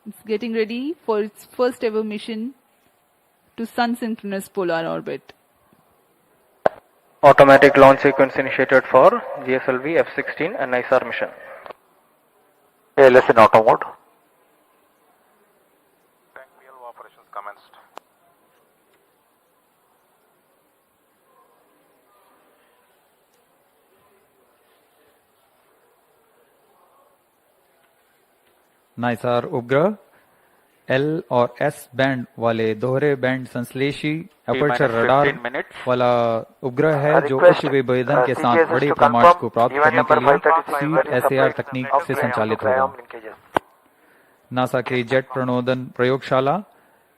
It's getting ready for its first ever mission to sun synchronous polar orbit. Automatic launch sequence initiated for GSLV-F16 and NISAR mission. ALS in auto mode. Tank PLO operations commenced. नाइसार उपग्रह L और S band वाले दोहरे band संश्लेषी aperture radar वाला उपग्रह है जो उच्च विभेदन के साथ बड़े प्रमाण को प्राप्त करने के लिए CSAR तकनीक से संचालित होगा। नासा के जेट प्रणोदन प्रयोगशाला,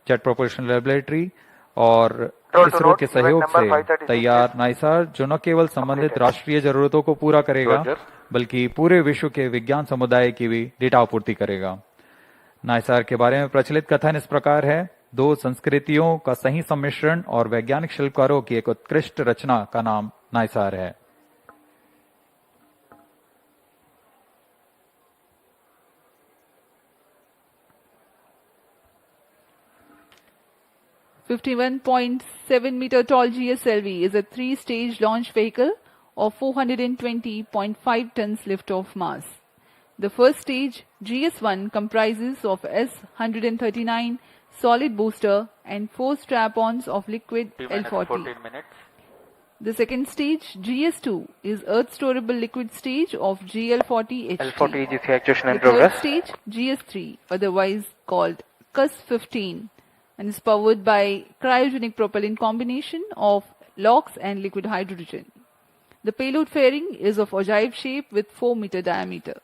जेट प्रोपल्शन लैबोरेटरी और इसरो के सहयोग से तैयार नाइसार जो न केवल संबंधित राष्ट्रीय जरूरतों को पूरा करेगा बल्कि पूरे विश्व के विज्ञान समुदाय की भी डेटा आपूर्ति करेगा। नाइसार के बारे में प्रचलित कथन इस प्रकार है, दो संस्कृतियों का सही सम्मिश्रण और वैज्ञानिक शिल्पकारों की एक उत्कृष्ट रचना का नाम नाइसार है। .7-meter tall GSLV is a 3-stage launch vehicle of 420.5 tons liftoff mass. The first stage, GS1, comprises of S-139 solid booster and 4 strap-ons of liquid L-40. The second stage, GS2, is Earth-storable liquid stage of GL-40 HT. L-40 EGC actuation in The progress. third stage, GS3, otherwise called CUS-15, and is powered by cryogenic propellant combination of LOX and liquid hydrogen. The payload fairing is of ogive shape with 4-meter diameter.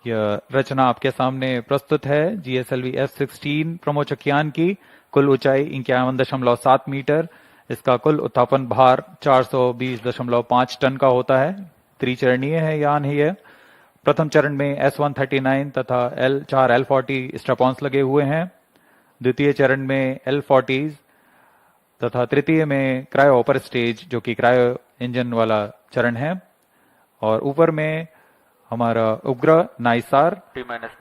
यह रचना आपके सामने प्रस्तुत है GSLV F16 प्रमोचकयान की। कुल ऊंचाई 51.7 metre, इसका कुल उत्थापन भार 420.5 टन का होता है। त्रिचरणीय है यान ही है। प्रथम चरण में S-139 तथा चार L-40 स्ट्रैप-ऑन्स लगे हुए हैं। द्वितीय चरण में L-40 तथा तृतीय में क्रायो अपर स्टेज जो कि क्रायो इंजन वाला चरण है। और ऊपर में हमारा उपग्रह नाइसार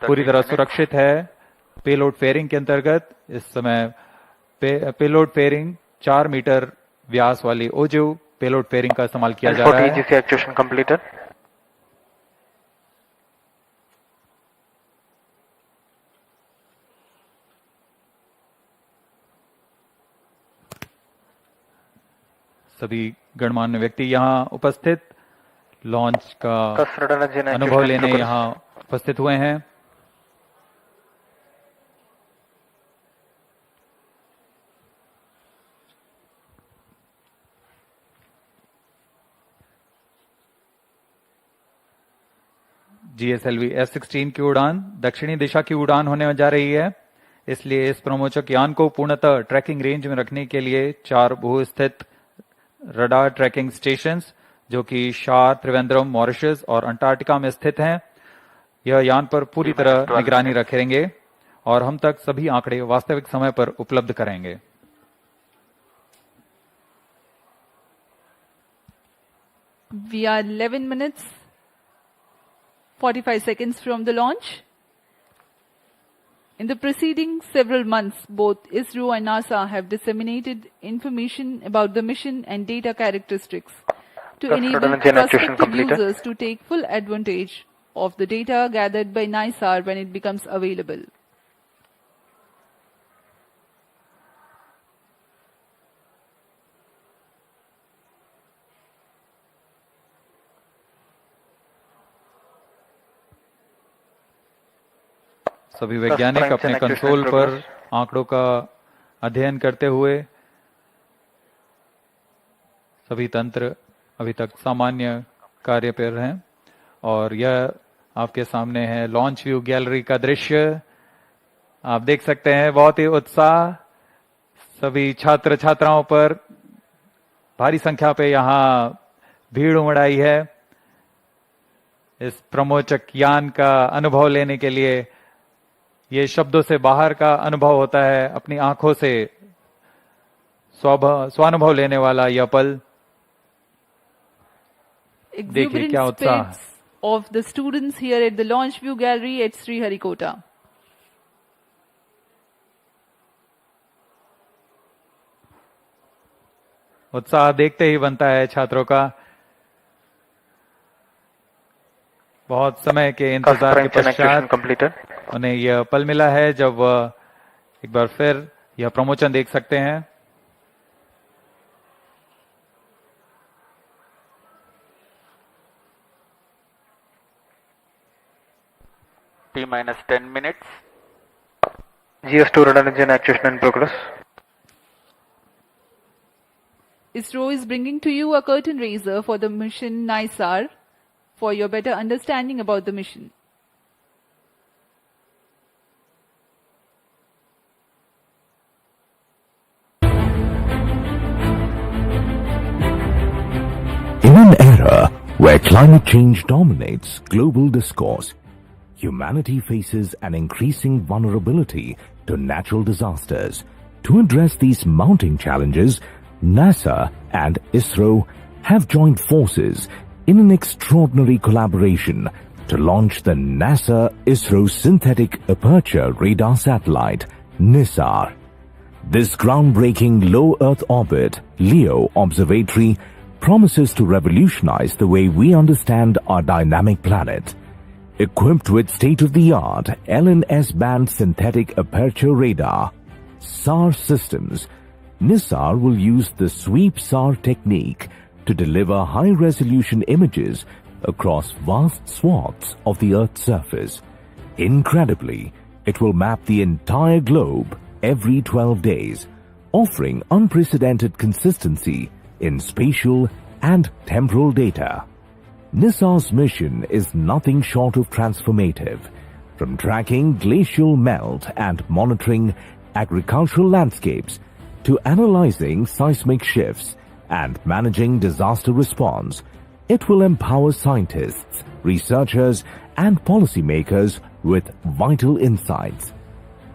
पूरी तरह सुरक्षित है। पेलोड फेयरिंग के अंतर्गत इस समय पेलोड फेयरिंग 4 मीटर व्यास वाली ओजिव पेलोड फेयरिंग का इस्तेमाल किया जा रहा है। Actuation completed. सभी गणमान्य व्यक्ति यहाँ उपस्थित लॉन्च का अनुभव लेने यहाँ उपस्थित हुए हैं। GSLV F16 की उड़ान दक्षिणी दिशा की उड़ान होने जा रही है, इसलिए इस प्रमोचक यान को पूर्णतः ट्रैकिंग रेंज में रखने के लिए 4 भू-स्थित रडार ट्रैकिंग स्टेशंस जो कि शार, त्रिवेंद्रम, मॉरिशस और अंटार्कटिका में स्थित हैं, यह यान पर पूरी तरह निगरानी रखेंगे और हम तक सभी आंकड़े वास्तविक समय पर उपलब्ध करेंगे। We are 11 minutes 45 seconds from the launch. In the preceding several months, both ISRO and NASA have disseminated information about the mission and data characteristics to enable prospective users to take full advantage of the data gathered by NISAR when it becomes available. सभी वैज्ञानिक अपने console पर आंकड़ों का अध्ययन करते हुए सभी तंत्र अभी तक सामान्य कार्य पर हैं और यह आपके सामने है लॉन्च व्यू गैलरी का दृश्य। आप देख सकते हैं बहुत ही उत्साह सभी छात्र छात्राओं पर भारी संख्या पे यहाँ भीड़ उमड़ आई है इस प्रमोचक यान का अनुभव लेने के लिए। ये शब्दों से बाहर का अनुभव होता है, अपनी आंखों से स्वानुभव लेने वाला यह पल। exuberant क्या उत्साह। spirits of the students here at the Launch View Gallery at Sriharikota. उत्साह देखते ही बनता है छात्रों का। बहुत समय के इंतजार के पश्चात उन्हें यह पल मिला है जब वह एक बार फिर यह प्रमोशन देख सकते हैं। T-10 minutes. GS2 radar engine actuation in progress. ISRO is bringing to you a curtain raiser for the mission NISAR for your better understanding about the mission. In an era where climate change dominates global discourse, humanity faces an increasing vulnerability to natural disasters. To address these mounting challenges, NASA and ISRO have joined forces in an extraordinary collaboration to launch the NASA-ISRO Synthetic Aperture Radar Satellite, NISAR. This groundbreaking low Earth orbit LEO observatory promises to revolutionize the way we understand our dynamic planet. Equipped with state-of-the-art LNS-band synthetic aperture radar, SAR systems, NISAR will use the sweep SAR technique to deliver high-resolution images across vast swaths of the Earth's surface. Incredibly, it will map the entire globe every 12 days, offering unprecedented consistency in spatial and temporal data. NISAR's mission is nothing short of transformative. From tracking glacial melt and monitoring agricultural landscapes to analyzing seismic shifts and managing disaster response, it will empower scientists, researchers, and policymakers with vital insights.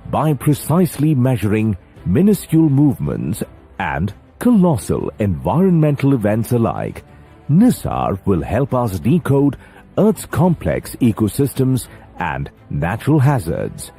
By precisely measuring minuscule movements and colossal environmental events alike, NISAR will help us decode Earth's complex ecosystems and natural hazards.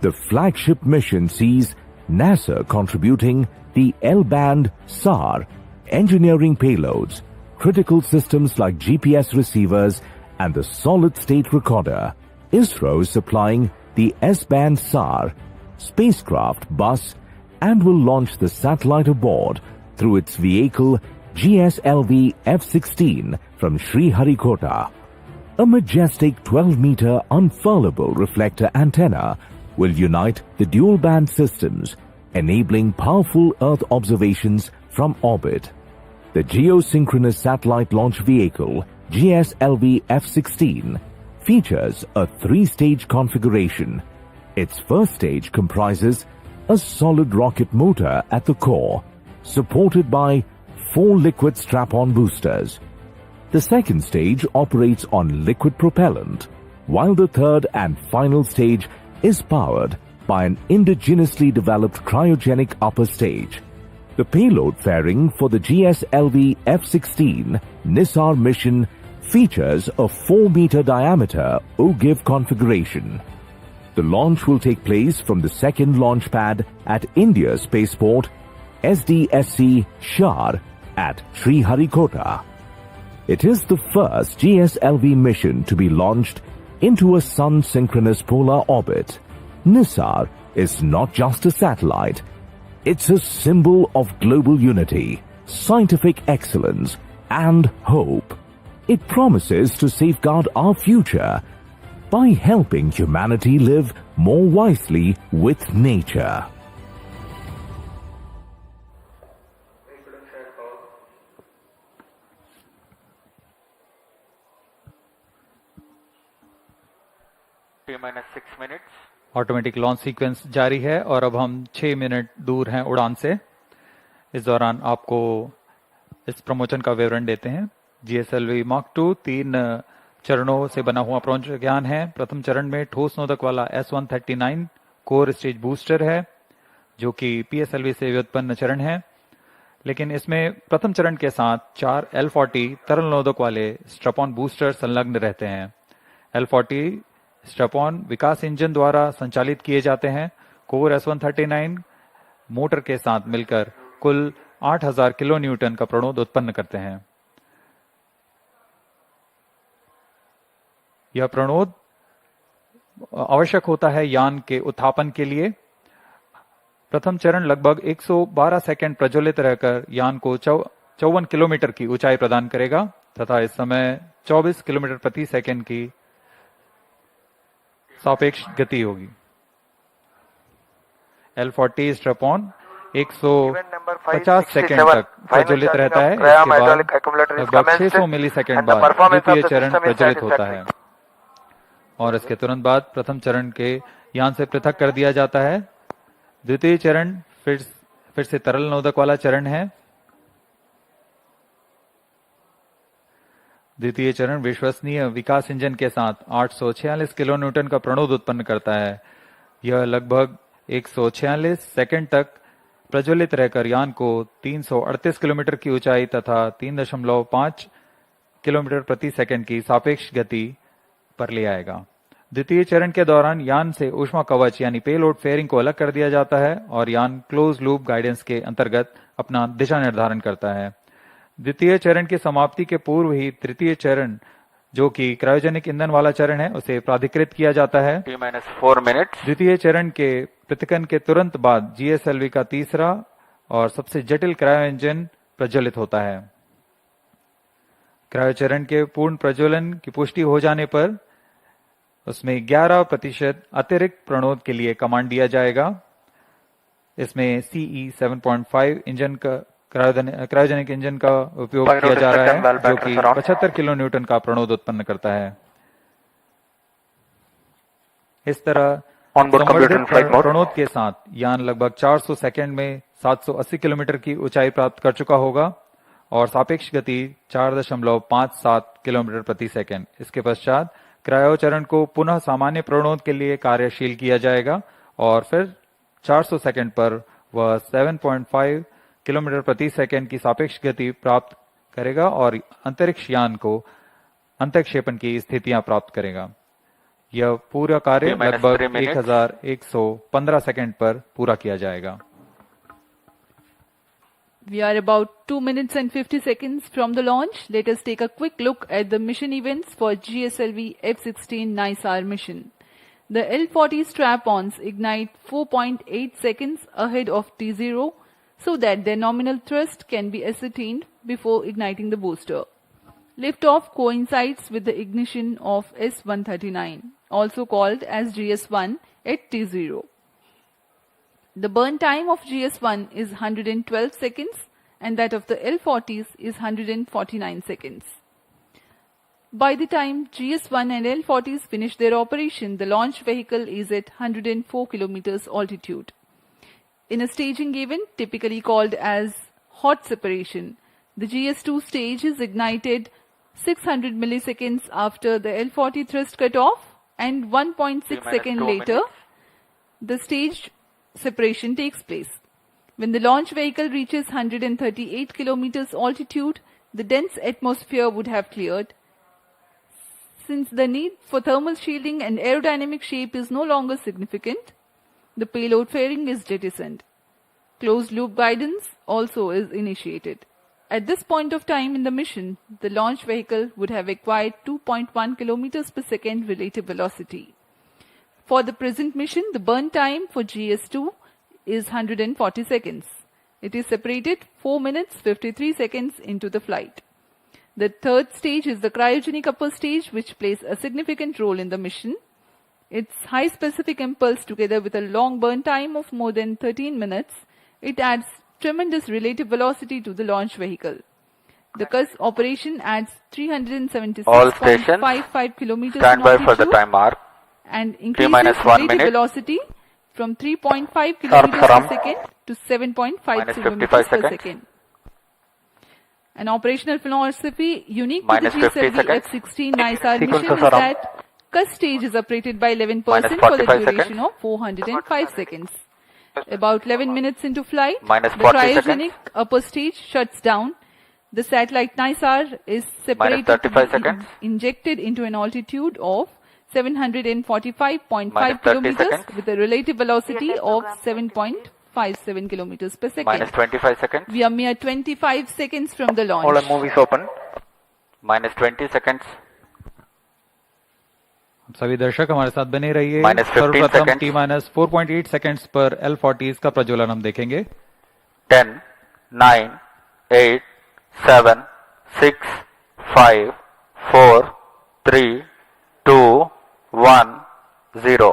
The flagship mission sees NASA contributing the L-band SAR, engineering payloads, critical systems like GPS receivers, and the solid-state recorder. ISRO supplying the S-band SAR, spacecraft bus, and will launch the satellite aboard through its vehicle GSLV-F16 from Sriharikota. A majestic 12-meter unfurlable reflector antenna will unite the dual-band systems, enabling powerful Earth observations from orbit. The geosynchronous satellite launch vehicle GSLV-F16 features a three-stage configuration. Its first stage comprises a solid rocket motor at the core, supported by 4 liquid strap-on boosters. The second stage operates on liquid propellant, while the third and final stage is powered by an indigenously developed cryogenic upper stage. The payload fairing for the GSLV-F16 NISAR mission features a 4-meter diameter OGIV configuration. The launch will take place from the second launch pad at India's spaceport SDSC Shar at Sriharikota. It is the first GSLV mission to be launched into a sun-synchronous polar orbit. NISAR is not just a satellite, it's a symbol of global unity, scientific excellence, and hope. It promises to safeguard our future by helping humanity live more wisely with nature. T-6 minutes. Automatic launch sequence जारी है और अब हम 6 minute दूर हैं उड़ान से। इस दौरान आपको इस प्रमोशन का विवरण देते हैं। GSLV Mark 2 3 चरणों से बना हुआ प्रमोशन है। प्रथम चरण में ठोस नोदक वाला S139 कोर स्टेज बूस्टर है, जो कि PSLV से व्युत्पन्न चरण है। लेकिन इसमें प्रथम चरण के साथ 4 L40 तरल नोदक वाले स्ट्रप-ऑन बूस्टर संलग्न रहते हैं। L40 स्ट्रप-ऑन विकास इंजन द्वारा संचालित किए जाते हैं। कोर S139 मोटर के साथ मिलकर कुल 8000 किलो न्यूटन का प्रणोद उत्पन्न करते हैं। यह प्रणोद आवश्यक होता है यान के उत्थापन के लिए। प्रथम चरण लगभग 112 सेकंड प्रज्वलित रहकर यान को 54 किलोमीटर की ऊंचाई प्रदान करेगा तथा इस समय 24 किलोमीटर प्रति सेकंड की सापेक्ष गति होगी। L40 स्ट्रप-ऑन 150 सेकंड तक प्रज्वलित रहता है। इसके बाद लगभग 600 मिली सेकंड बाद द्वितीय चरण प्रज्वलित होता है और इसके तुरंत बाद प्रथम चरण के यान से पृथक कर दिया जाता है। द्वितीय चरण फिर से तरल नोदक वाला चरण है। द्वितीय चरण विश्वसनीय विकास इंजन के साथ 846 किलो न्यूटन का प्रणोद उत्पन्न करता है। यह लगभग 146 सेकंड तक प्रज्वलित रहकर यान को 338 किलोमीटर की ऊंचाई तथा 3.5 किलोमीटर प्रति सेकंड की सापेक्ष गति पर ले आएगा। द्वितीय चरण के दौरान यान से ऊष्मा कवच यानी पेलोड फेयरिंग को अलग कर दिया जाता है और यान क्लोज लूप गाइडेंस के अंतर्गत अपना दिशा निर्धारण करता है। द्वितीय चरण की समाप्ति के पूर्व ही तृतीय चरण, जो कि क्रायोजेनिक ईंधन वाला चरण है, उसे प्राधिकृत किया जाता है। T-4 minutes। द्वितीय चरण के पृथक्करण के तुरंत बाद GSLV का तीसरा और सबसे जटिल क्रायो इंजन प्रज्वलित होता है। क्रायो चरण के पूर्ण प्रज्वलन की पुष्टि हो जाने पर उसमें 11% अतिरिक्त प्रणोद के लिए कमांड दिया जाएगा। इसमें CE 7.5 इंजन का क्रायोजेनिक इंजन का उपयोग किया जा रहा है, जो कि 75 किलो न्यूटन का प्रणोद उत्पन्न करता है। इस तरह संवर्धित प्रणोद के साथ यान लगभग 400 सेकंड में 780 किलोमीटर की ऊंचाई प्राप्त कर चुका होगा और सापेक्ष गति 4.57 किलोमीटर प्रति सेकंड। इसके पश्चात क्रायो चरण को पुनः सामान्य प्रणोद के लिए कार्यशील किया जाएगा और फिर 400 सेकंड पर वह 7.5 किलोमीटर प्रति सेकंड की सापेक्ष गति प्राप्त करेगा और अंतरिक्ष यान को अंतक्षेपण की स्थितियां प्राप्त करेगा। यह पूरा कार्य लगभग 1115 सेकंड पर पूरा किया जाएगा। We are about 2 minutes and 50 seconds from the launch. Let us take a quick look at the mission events for GSLV-F16 NISAR mission. The L40 strap-ons ignite 4.8 seconds ahead of T0 so that their nominal thrust can be ascertained before igniting the booster. Liftoff coincides with the ignition of S139, also called as GS1 at T0. The burn time of GS1 is 112 seconds and that of the L40s is 149 seconds. By the time GS1 and L40s finish their operation, the launch vehicle is at 104 kilometers altitude. In a staging event typically called as hot separation, the GS2 stage is ignited 600 milliseconds after the L40 thrust cutoff and 1.6 seconds later, the stage separation takes place. When the launch vehicle reaches 138 kilometers altitude, the dense atmosphere would have cleared. Since the need for thermal shielding and aerodynamic shape is no longer significant, the payload fairing is jettisoned. Closed loop guidance also is initiated. At this point of time in the mission, the launch vehicle would have acquired 2.1 kilometers per second relative velocity. For the present mission, the burn time for GS2 is 140 seconds. It is separated 4 minutes 53 seconds into the flight. The third stage is the cryogenic upper stage, which plays a significant role in the mission. Its high specific impulse together with a long burn time of more than 13 minutes, it adds tremendous relative velocity to the launch vehicle. The CUS operation adds 376.55 kilometers Stand in by for the altitude time mark. and increases -1 relative minute. velocity from 3.5 kilometers per second to 7.5 -55 kilometers per seconds. second. An operational philosophy unique to the -50 seconds. GSLV-F16 NISAR mission Sequences is are on. that CUS stage is operated by 11% for the -45 duration seconds. of 405 seconds. About 11 minutes into flight, Minus the 40 cryogenic seconds. upper stage shuts down. The satellite NISAR is separated to 35 be seconds. injected into an altitude of 745.5 Minus 30 kilometers seconds. with a relative velocity of 7.57 kilometers per second. Minus 25 seconds. We are mere 25 seconds from the All launch. the movies open. Minus 20 seconds. सभी दर्शक हमारे साथ बने रहिए। Minus 15 सर्वप्रथम seconds. T minus 4.8 seconds पर L40 का प्रज्वलन हम देखेंगे। 10, 9, 8, 7, 6, 5, 4, 3, 2, 1, 0.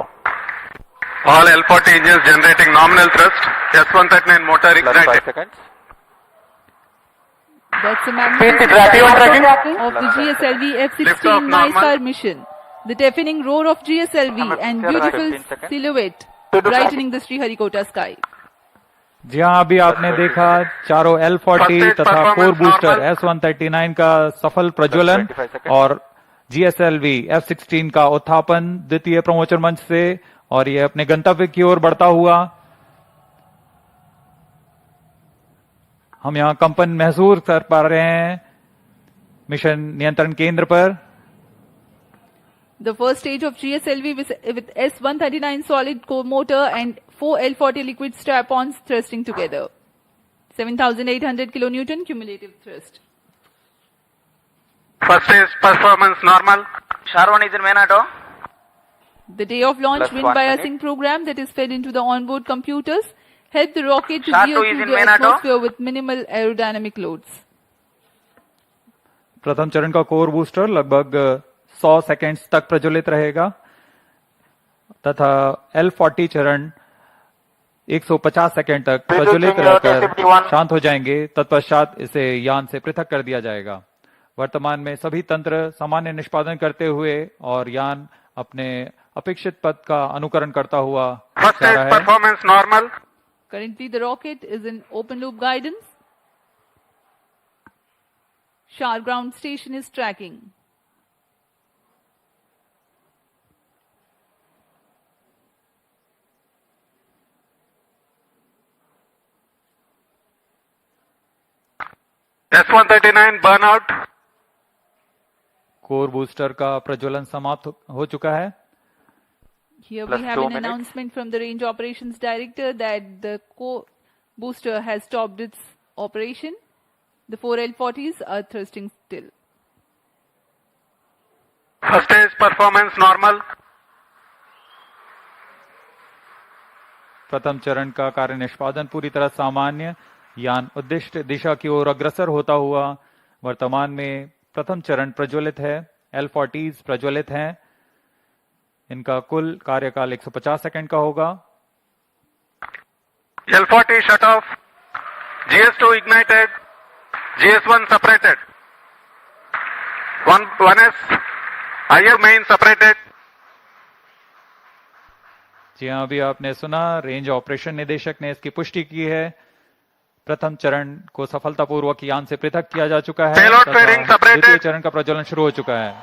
All L40 engines generating nominal thrust. S139 motor Plus 5 ignited. seconds. That's a magnificent tracking. of the GSLV-F16 Liftoff normal. NISAR mission. The deafening roar of GSLV and beautiful 15 seconds. silhouette brightening the Sriharikota sky. जी हाँ, अभी आपने देखा चारों L40 तथा core booster S139 का सफल प्रज्वलन 25 seconds. और GSLV F16 का उत्थापन द्वितीय प्रमोचन मंच से, और ये अपने गंतव्य की ओर बढ़ता हुआ। हम यहाँ कंपन महसूस कर पा रहे हैं मिशन नियंत्रण केंद्र पर। The first stage of GSLV with S139 solid core motor and 4 L40 liquid strap-ons thrusting together. 7,800 kilonewton cumulative thrust. First stage performance normal. Sharwan is in main auto. The day of launch Plus wind 1 biasing minute. program that is fed into the onboard computers helped the rocket to Sharp veer is through in the main auto. atmosphere with minimal aerodynamic loads. प्रथम चरण का core booster लगभग 100 seconds तक प्रज्वलित रहेगा तथा L40 चरण 150 second तक प्रज्वलित रहकर शांत हो जाएंगे। तत्पश्चात इसे यान से पृथक कर दिया जाएगा। वर्तमान में सभी तंत्र सामान्य निष्पादन करते हुए और यान अपने अपेक्षित पथ का अनुकरण करता हुआ First जा stage रहा है। performance normal. Currently the rocket is in open loop guidance. Shar ground station is tracking. S139 burnout. Core booster का प्रज्वलन समाप्त हो चुका है। Here Plus we have 2 an minutes. announcement from the range operations director that the core booster has stopped its operation. The 4 L40s are thrusting still. First stage performance normal. प्रथम चरण का कार्य निष्पादन पूरी तरह सामान्य। यान उद्दिष्ट दिशा की ओर अग्रसर होता हुआ वर्तमान में प्रथम चरण प्रज्वलित है। L40s प्रज्वलित हैं। इनका कुल कार्यकाल 150 सेकंड का होगा। L40 shut off. GS2 ignited. GS1 separated. 1S. IF main separated. जी हाँ, अभी आपने सुना रेंज ऑपरेशन निदेशक ने इसकी पुष्टि की है। प्रथम चरण को सफलतापूर्वक यान से पृथक किया जा चुका है Payload तथा fairing separated. द्वितीय चरण का प्रज्वलन शुरू हो चुका है।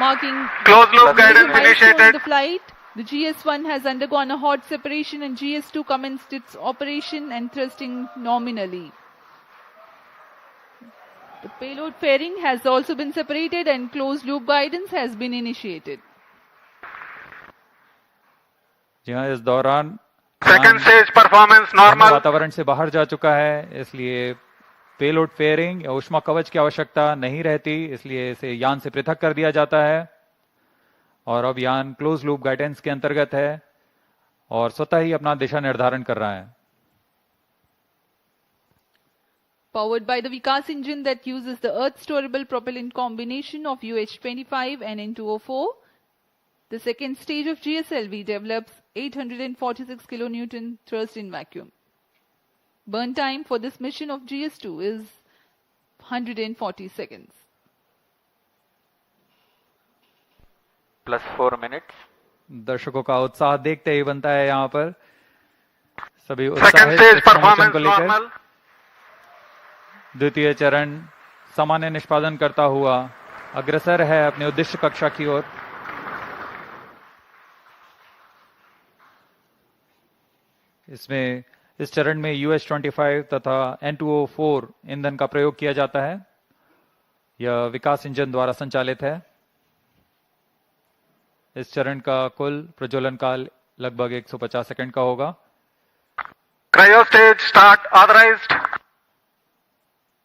Marking Closed loop the guidance milestone in initiated. the flight, the GS1 has undergone a hot separation and GS2 commenced its operation and thrusting nominally. The payload fairing has also been separated and closed loop guidance has been initiated. जी हाँ, इस दौरान Second stage performance normal. वातावरण से बाहर जा चुका है, इसलिए पेलोड फेयरिंग या ऊष्मा कवच की आवश्यकता नहीं रहती, इसलिए इसे यान से पृथक कर दिया जाता है। और अब यान क्लोज लूप गाइडेंस के अंतर्गत है और स्वतः ही अपना दिशा निर्धारण कर रहा है। Powered by the Vikas engine that uses the Earth storable propellant combination of UH-25 and N2O4, the second stage of GSLV develops 846 kilonewton thrust in vacuum. Burn time for this mission of GS2 is 140 seconds. Plus 4 minutes. दर्शकों का उत्साह देखते ही बनता है यहाँ पर। सभी Second उत्साहित stage इस प्रमोशन performance को लेकर। normal. द्वितीय चरण सामान्य निष्पादन करता हुआ अग्रसर है अपने उद्देश्य कक्षा की ओर। इसमें इस चरण में US-25 तथा N2O4 ईंधन का प्रयोग किया जाता है। यह विकास इंजन द्वारा संचालित है। इस चरण का कुल प्रज्वलन काल लगभग 150 सेकंड का होगा। Cryo stage start authorized.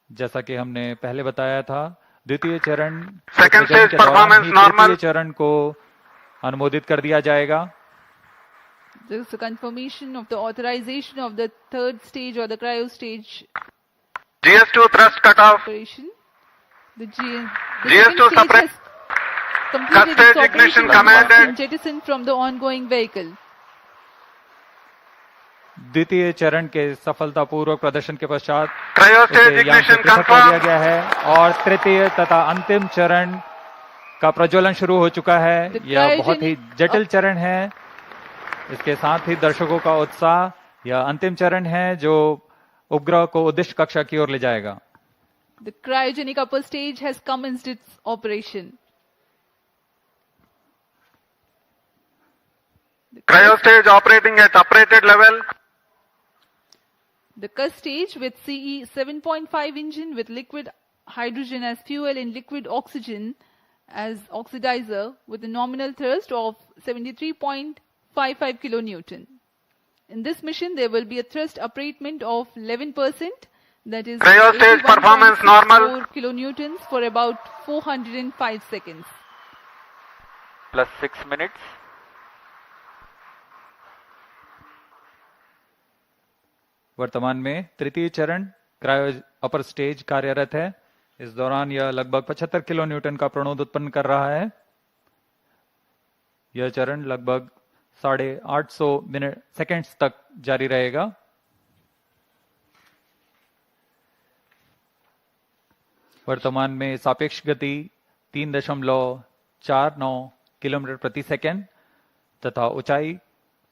जैसा कि हमने पहले बताया था, द्वितीय चरण Second प्रज्वलन stage के दौरान performance ही normal. तृतीय चरण को अनुमोदित कर दिया जाएगा। There is a confirmation of the authorization of the third stage or the cryo stage GS2 thrust cutoff. operation. The GS2 second stage separate. has completed Stage its ignition operation and has commanded. been jettisoned from the ongoing vehicle. द्वितीय चरण के सफलतापूर्वक प्रदर्शन के पश्चात Cryo उसे stage यहाँ से ignition पृथक कर दिया confirmed. गया है और तृतीय तथा अंतिम चरण का प्रज्वलन शुरू हो चुका है। The यह बहुत ही cryogenic जटिल चरण है। इसके साथ ही दर्शकों का उत्साह, यह अंतिम चरण है जो उपग्रह को उद्देश्य कक्षा की ओर ले जाएगा। The cryogenic upper stage has commenced its operation. Cryo stage operating at operated level. The CUS stage with CE 7.5 engine with liquid hydrogen as fuel and liquid oxygen as oxidizer with a nominal thrust of 73.55 kilonewton. In this mission, there will be a thrust upratement of 11%, that is Cryo stage performance normal. 81.64 kilonewtons for about 405 seconds. plus 6 minutes. वर्तमान में तृतीय चरण cryo upper stage कार्यरत है। इस दौरान यह लगभग 75 किलो न्यूटन का प्रणोद उत्पन्न कर रहा है। यह चरण लगभग 850 सेकेंड्स तक जारी रहेगा। वर्तमान में सापेक्ष गति 3.49 किलोमीटर प्रति सेकेंड तथा ऊंचाई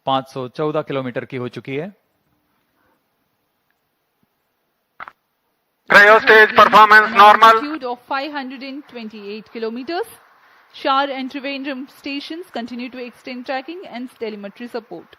514 किलोमीटर की हो चुकी है। Cryo stage performance An normal. altitude of 528 kilometers. Shar and Trivandrum stations continue to extend tracking and telemetry support.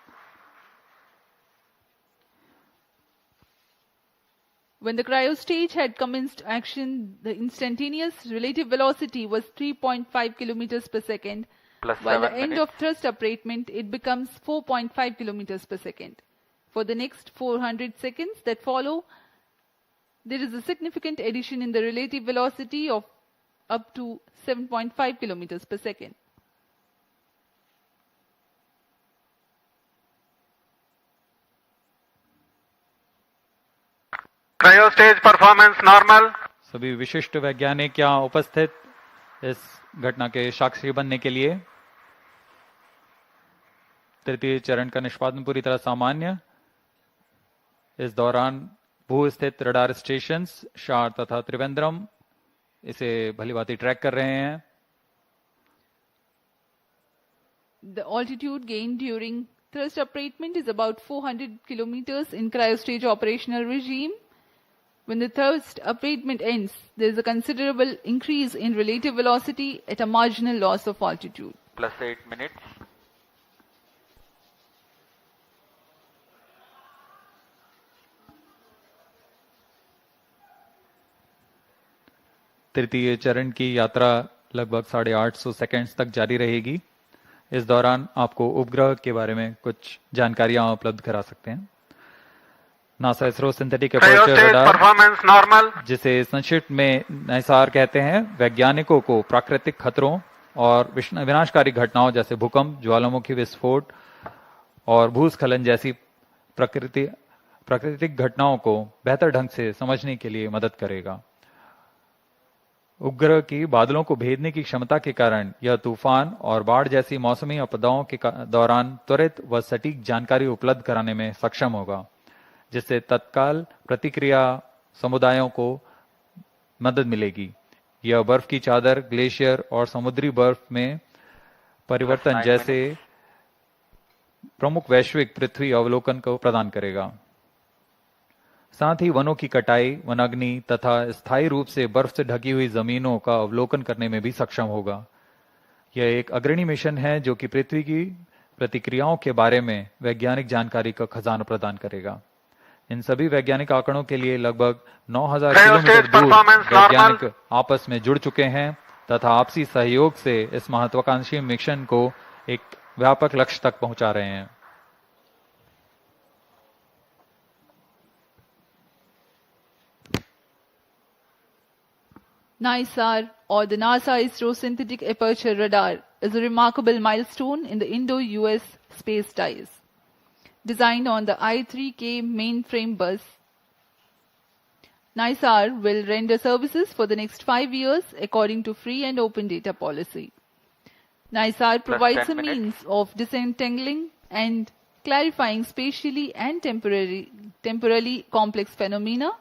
When the cryo stage had commenced action, the instantaneous relative velocity was 3.5 kilometers per second. Plus While the 7 end minutes. of thrust upratement, it becomes 4.5 kilometers per second. For the next 400 seconds that follow, there is a significant addition in the relative velocity of up to 7.5 kilometers per second. Cryo stage performance normal. सभी विशिष्ट वैज्ञानिक यहाँ उपस्थित इस घटना के साक्षी बनने के लिए। तृतीय चरण का निष्पादन पूरी तरह सामान्य। इस दौरान भू स्थित रडार स्टेशन शार तथा त्रिवेंद्रम इसे भलीभांति ट्रैक कर रहे हैं। The altitude gained during thrust upratement is about 400 kilometers in cryostage operational regime. When the thrust upratement ends, there is a considerable increase in relative velocity at a marginal loss of altitude. plus 8 minutes. तृतीय चरण की यात्रा लगभग 850 seconds तक जारी रहेगी। इस दौरान आपको उपग्रह के बारे में कुछ जानकारियां उपलब्ध करा सकते हैं। NASA ISRO synthetic Cryo aperture stage radar, performance normal. जिसे संक्षिप्त में NISAR कहते हैं, वैज्ञानिकों को प्राकृतिक खतरों और विनाशकारी घटनाओं जैसे भूकंप, ज्वालामुखी विस्फोट और भूस्खलन जैसी प्राकृतिक घटनाओं को बेहतर ढंग से समझने के लिए मदद करेगा। उपग्रह की बादलों को भेदने की क्षमता के कारण यह तूफान और बाढ़ जैसी मौसमी आपदाओं के दौरान त्वरित व सटीक जानकारी उपलब्ध कराने में सक्षम होगा, जिससे तत्काल प्रतिक्रिया समुदायों को मदद मिलेगी। यह बर्फ की चादर, ग्लेशियर और समुद्री बर्फ में परिवर्तन जैसे प्रमुख वैश्विक पृथ्वी अवलोकन को प्रदान करेगा। साथ ही वनों की कटाई, वनाग्नि तथा स्थायी रूप से बर्फ से ढकी हुई जमीनों का अवलोकन करने में भी सक्षम होगा। यह एक अग्रणी मिशन है जो कि पृथ्वी की प्रतिक्रियाओं के बारे में वैज्ञानिक जानकारी का खजाना प्रदान करेगा। इन सभी वैज्ञानिक आंकड़ों के लिए लगभग 9000 किलोमीटर दूर वैज्ञानिक आपस में जुड़ चुके हैं तथा आपसी सहयोग से इस महत्वाकांक्षी मिशन को एक व्यापक लक्ष्य तक पहुंचा रहे हैं। NISAR, or the NASA-ISRO Synthetic Aperture Radar, is a remarkable milestone in the Indo-US space ties. Designed on the I-3K mainframe bus, NISAR will render services for the next 5 years according to free and open data policy. NISAR provides a means of disentangling and clarifying spatially and temporally complex phenomena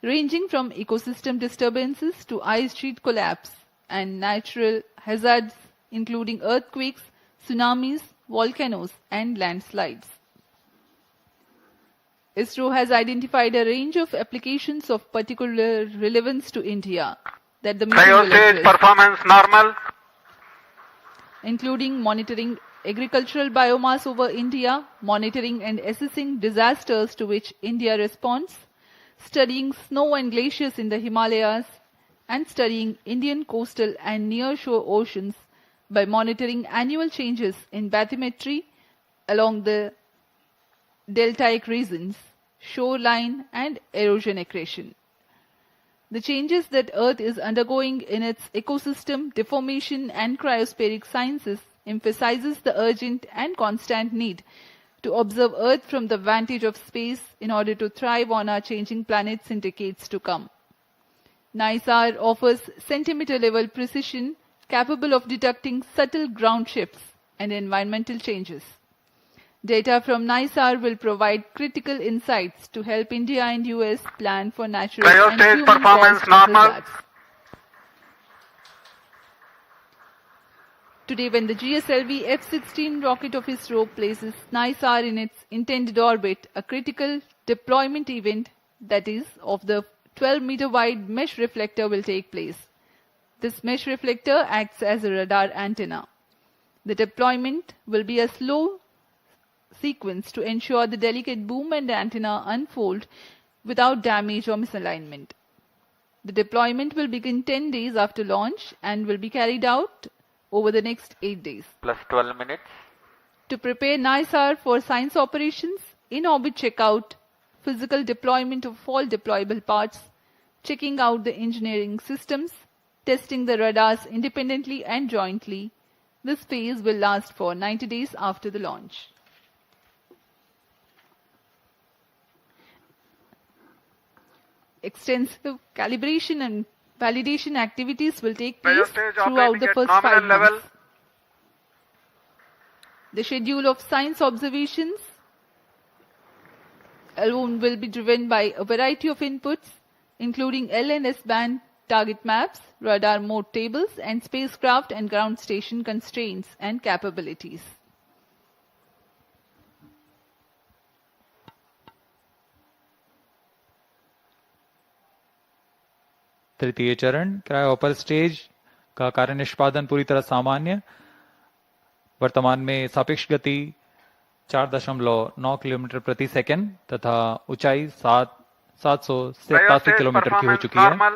ranging from ecosystem disturbances to ice sheet collapse and natural hazards including earthquakes, tsunamis, volcanoes and landslides. ISRO has identified a range of applications of particular relevance to India that the mission will address, performance normal, including monitoring agricultural biomass over India, monitoring and assessing disasters to which India responds, studying snow and glaciers in the Himalayas, and studying Indian coastal and near-shore oceans by monitoring annual changes in bathymetry along the deltaic regions, shoreline and erosion accretion. The changes that Earth is undergoing in its ecosystem, deformation and cryospheric sciences emphasizes the urgent and constant need to observe Earth from the vantage of space in order to thrive on our changing planets in decades to come. NISAR offers centimeter-level precision capable of detecting subtle ground shifts and environmental changes. Data from NISAR will provide critical insights to help India and US plan for natural and human-caused hazards. Today, when the GSLV-F16 rocket of ISRO places NISAR in its intended orbit, a critical deployment event, that is, of the 12-meter wide mesh reflector will take place. This mesh reflector acts as a radar antenna. The deployment will be a slow sequence to ensure the delicate boom and antenna unfold without damage or misalignment. The deployment will begin 10 days after launch and will be carried out over the next 8 days. Plus 12 minutes. To prepare NISAR for science operations, in-orbit checkout, physical deployment of all deployable parts, checking out the engineering systems, testing the radars independently and jointly, this phase will last for 90 days after the launch. Extensive calibration and validation activities will take place throughout the first 5 months. The schedule of science observations alone will be driven by a variety of inputs, including L and S band target maps, radar mode tables, and spacecraft and ground station constraints and capabilities. तृतीय चरण क्रायोपर stage का कार्य निष्पादन पूरी तरह सामान्य। वर्तमान में सापेक्ष गति 4.9 किलोमीटर प्रति सेकंड तथा ऊंचाई 787 किलोमीटर की हो चुकी है।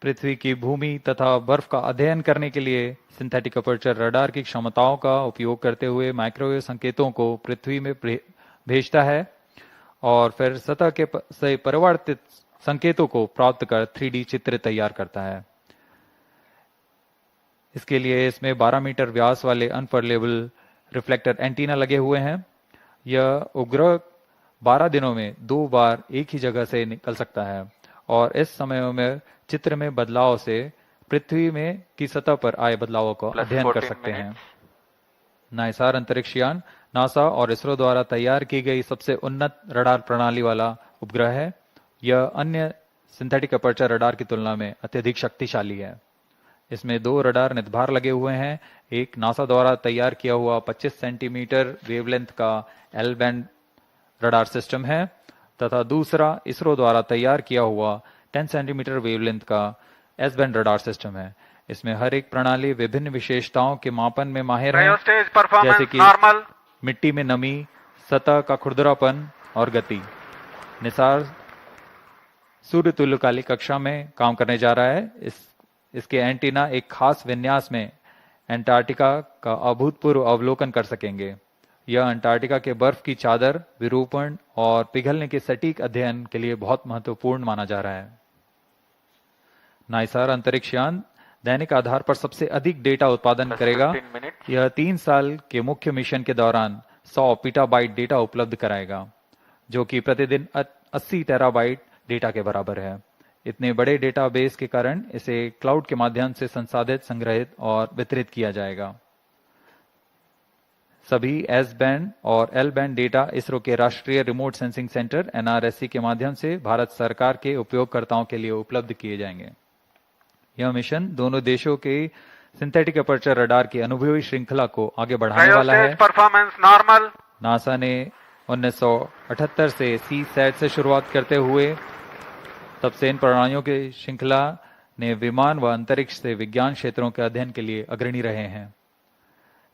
पृथ्वी की भूमि तथा बर्फ का अध्ययन करने के लिए सिंथेटिक अपर्चर रडार की क्षमताओं का उपयोग करते हुए माइक्रोवेव संकेतों को पृथ्वी में भेजता है और फिर सतह के से परिवर्तित संकेतों को प्राप्त कर 3D चित्र तैयार करता है। इसके लिए इसमें 12 मीटर व्यास वाले अनफर्लेबल रिफ्लेक्टर एंटीना लगे हुए हैं। यह उपग्रह 12 दिनों में 2 बार एक ही जगह से निकल सकता है और इस समय में चित्र में बदलाव से पृथ्वी में की सतह पर आए बदलावों का अध्ययन कर सकते हैं। नाइसार अंतरिक्ष यान नासा और इसरो द्वारा तैयार की गई सबसे उन्नत रडार प्रणाली वाला उपग्रह है। यह अन्य सिंथेटिक अपर्चर रडार की तुलना में अत्यधिक शक्तिशाली है। इसमें 2 रडार नितभार लगे हुए हैं। एक नासा द्वारा तैयार किया हुआ 25 सेंटीमीटर वेवलेंथ का एल बैंड रडार सिस्टम है तथा दूसरा इसरो द्वारा तैयार किया हुआ 10 सेंटीमीटर वेवलेंथ का एस बैंड रडार सिस्टम है। इसमें हर एक प्रणाली विभिन्न विशेषताओं के मापन में माहिर है, जैसे कि मिट्टी में नमी, सतह का खुरदरापन और गति। निसार सूर्य तुल्यकालिक कक्षा में काम करने जा रहा है। इसके एंटीना एक खास विन्यास में अंटार्कटिका का अभूतपूर्व अवलोकन कर सकेंगे। यह अंटार्कटिका के बर्फ की चादर, विरूपण और पिघलने के सटीक अध्ययन के लिए बहुत महत्वपूर्ण माना जा रहा है। नाइसार अंतरिक्ष यान दैनिक आधार पर सबसे अधिक डेटा उत्पादन करेगा। यह 3 साल के मुख्य मिशन के दौरान 100 पीटाबाइट डेटा उपलब्ध कराएगा, जो कि प्रतिदिन 80 टेराबाइट डेटा के बराबर है। इतने बड़े डेटाबेस के कारण इसे क्लाउड के माध्यम से संसाधित, संग्रहित और वितरित किया जाएगा। सभी एस बैंड और एल बैंड डेटा इसरो के राष्ट्रीय रिमोट सेंसिंग सेंटर NRSC के माध्यम से भारत सरकार के उपयोगकर्ताओं के लिए उपलब्ध किए जाएंगे। यह मिशन दोनों देशों के सिंथेटिक अपर्चर रडार की अनुभवी श्रृंखला को आगे बढ़ाने वाला है। Performance normal. नासा ने 1978 से CSAT से शुरुआत करते हुए तब से इन प्रणालियों की श्रृंखला ने विमान व अंतरिक्ष से विज्ञान क्षेत्रों के अध्ययन के लिए अग्रणी रहे हैं।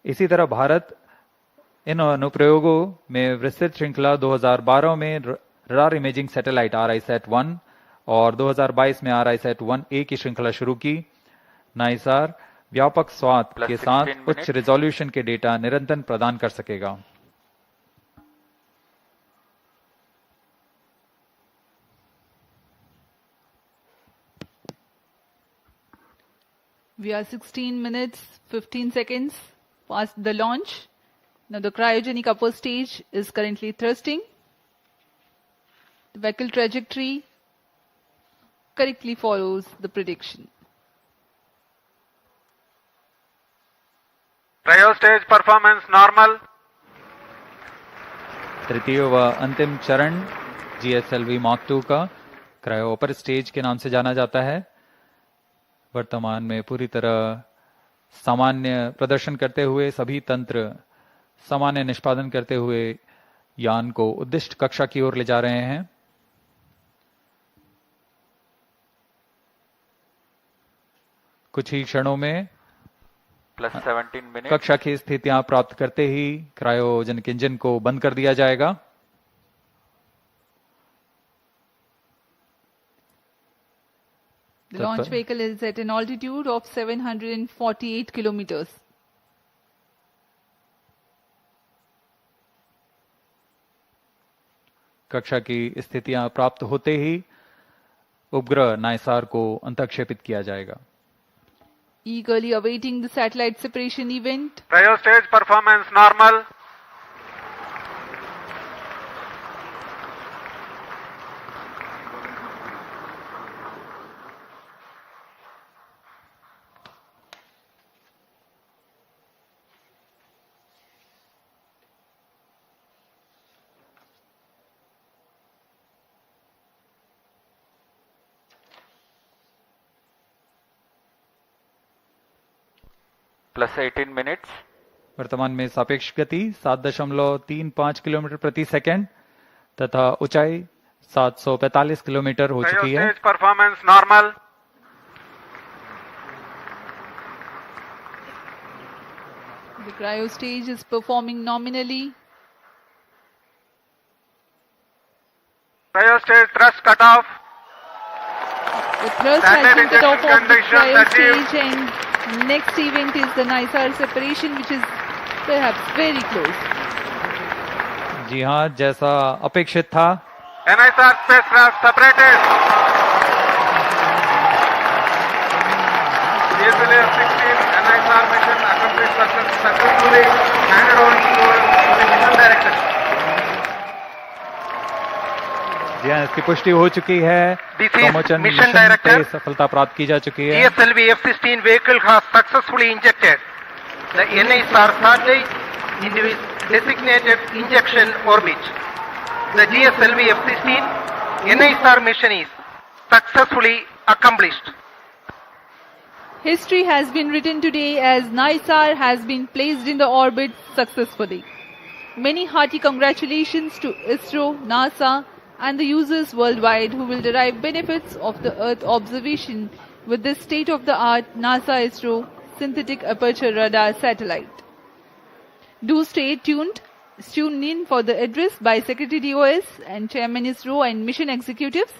इसी तरह भारत इन अनुप्रयोगों में विस्तृत श्रृंखला 2012 में रडार इमेजिंग सैटेलाइट RISAT-1 और 2022 में RISAT-1A की श्रृंखला शुरू की। नाइसार व्यापक स्वाद के साथ उच्च रिजोल्यूशन के डेटा निरंतर प्रदान कर सकेगा। We are 16 minutes 15 seconds past the launch. Now the cryogenic upper stage is currently thrusting. The vehicle trajectory correctly follows the prediction. Cryo stage performance normal. तृतीय व अंतिम चरण GSLV Mark II का क्रायो अपर स्टेज के नाम से जाना जाता है। वर्तमान में पूरी तरह सामान्य प्रदर्शन करते हुए, सभी तंत्र सामान्य निष्पादन करते हुए यान को उद्दिष्ट कक्षा की ओर ले जा रहे हैं। कुछ ही क्षणों में +17 मिनट कक्षा की स्थितियां प्राप्त करते ही क्रायोजेनिक इंजन को बंद कर दिया जाएगा। The launch vehicle is at an altitude of 748 kilometers. कक्षा की स्थितियां प्राप्त होते ही उपग्रह नाइसार को अंतःक्षेपित किया जाएगा। Eagerly awaiting the satellite separation event. Cryo stage performance normal. +18 minutes. वर्तमान में सापेक्ष गति 7.35 किलोमीटर प्रति सेकंड तथा ऊंचाई 745 किलोमीटर हो चुकी है। Performance normal. The cryo stage is performing nominally. Cryo stage thrust cutoff. The thrust has been cut off of the cryo stage, and next event is the NISAR separation, which is perhaps very close. जी हाँ, जैसा अपेक्षित था। NISAR spacecraft separated. GSLV-F16 NISAR mission accomplished successfully. Handed on to the mission director. जी हाँ, इसकी पुष्टि हो चुकी है। प्रमोशन मिशन पे सफलता प्राप्त की जा चुकी है। GSLV-F16 vehicle has successfully injected the NISAR satellite into its designated injection orbit. The GSLV-F16 NISAR mission is successfully accomplished. History has been written today as NISAR has been placed in the orbit successfully. Many hearty congratulations to ISRO, NASA and the users worldwide who will derive benefits of the Earth observation with this state-of-the-art NASA-ISRO synthetic aperture radar satellite. Do stay tuned. Tune in for the address by Secretary DOS and Chairman ISRO and mission executives.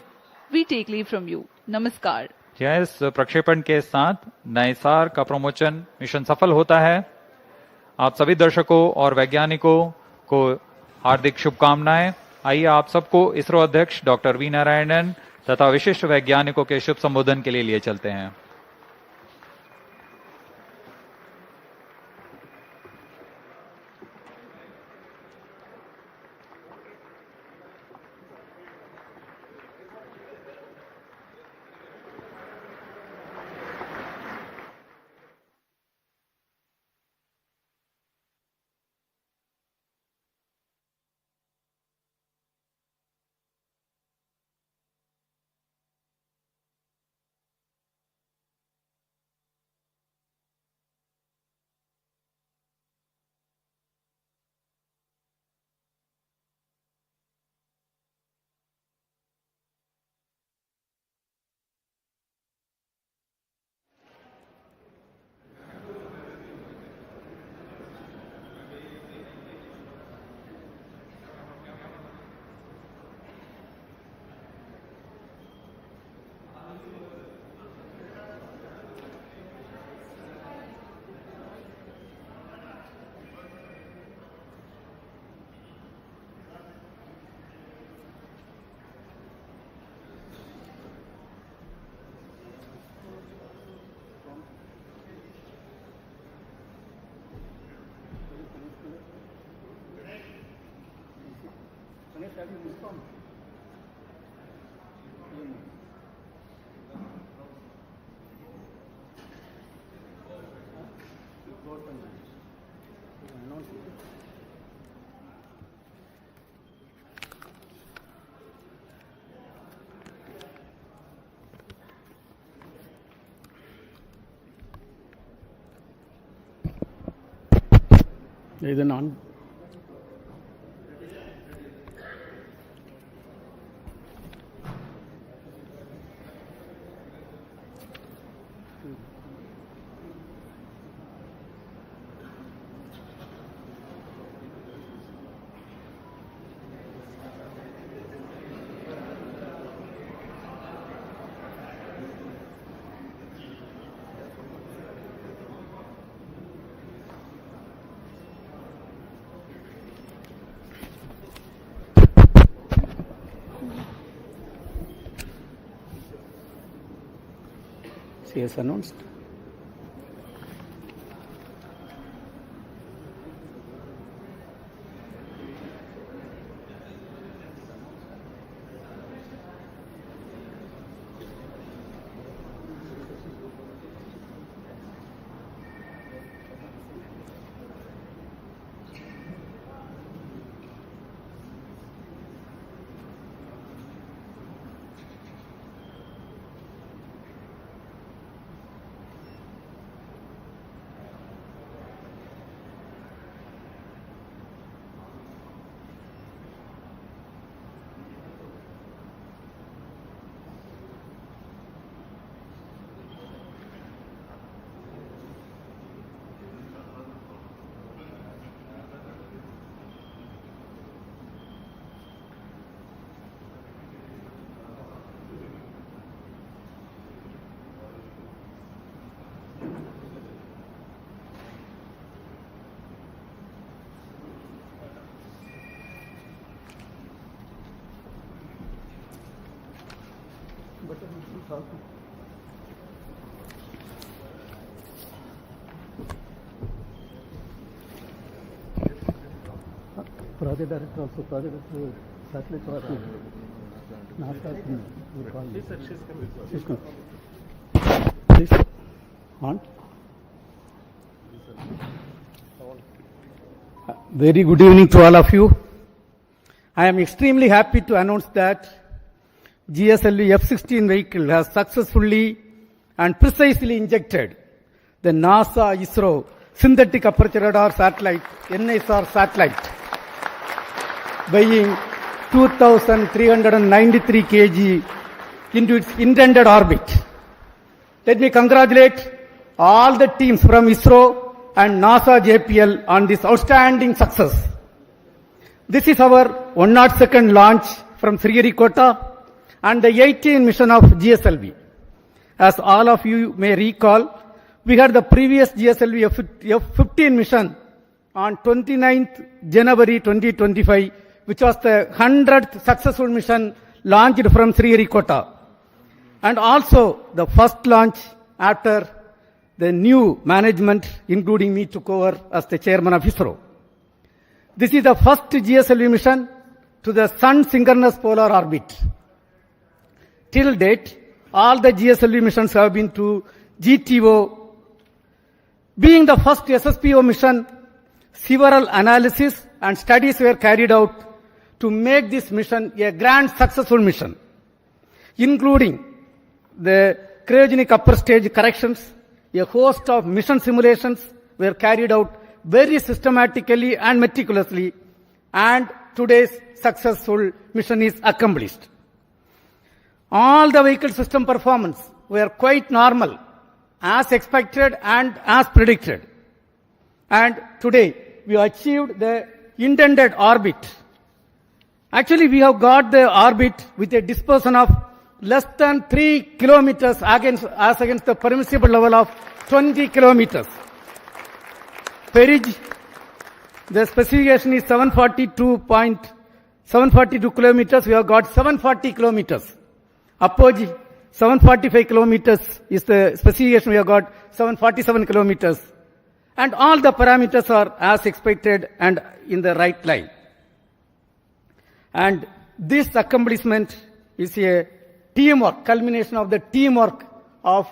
We take leave from you. Namaskar. इस प्रक्षेपण के साथ नाइसार का promotion mission सफल होता है। आप सभी दर्शकों और वैज्ञानिकों को हार्दिक शुभकामनाएं। आइए आप सबको इसरो अध्यक्ष डॉक्टर वी नारायणन तथा विशिष्ट वैज्ञानिकों के शुभ संबोधन के लिए चलते हैं। There is an on. She has announced. Project director also, project satellite project. NASA, we call it. She's coming. Please, on. Very good evening to all of you. I am extremely happy to announce that GSLV-F16 vehicle has successfully and precisely injected the NASA-ISRO synthetic aperture radar satellite, NISAR satellite, weighing 2,393 kg into its intended orbit. Let me congratulate all the teams from ISRO and NASA JPL on this outstanding success. This is our 102nd launch from Sriharikota and the 18th mission of GSLV. As all of you may recall, we had the previous GSLV-F15 mission on 29th January 2025, which was the 100th successful mission launched from Sriharikota, and also the first launch after the new management, including me, took over as the chairman of ISRO. This is the first GSLV mission to the Sun synchronous polar orbit. Till date, all the GSLV missions have been to GTO. Being the first SSPO mission, several analyses and studies were carried out to make this mission a grand successful mission, including the cryogenic upper stage corrections. A host of mission simulations were carried out very systematically and meticulously, and today's successful mission is accomplished. All the vehicle system performance were quite normal, as expected and as predicted. And today, we achieved the intended orbit. Actually, we have got the orbit with a dispersion of less than 3 kilometers as against the permissible level of 20 kilometers. Perigee, the specification is 742 kilometers. We have got 740 kilometers. Apogee, 745 kilometers is the specification. We have got 747 kilometers. And all the parameters are as expected and in the right line. And this accomplishment is a teamwork, culmination of the teamwork of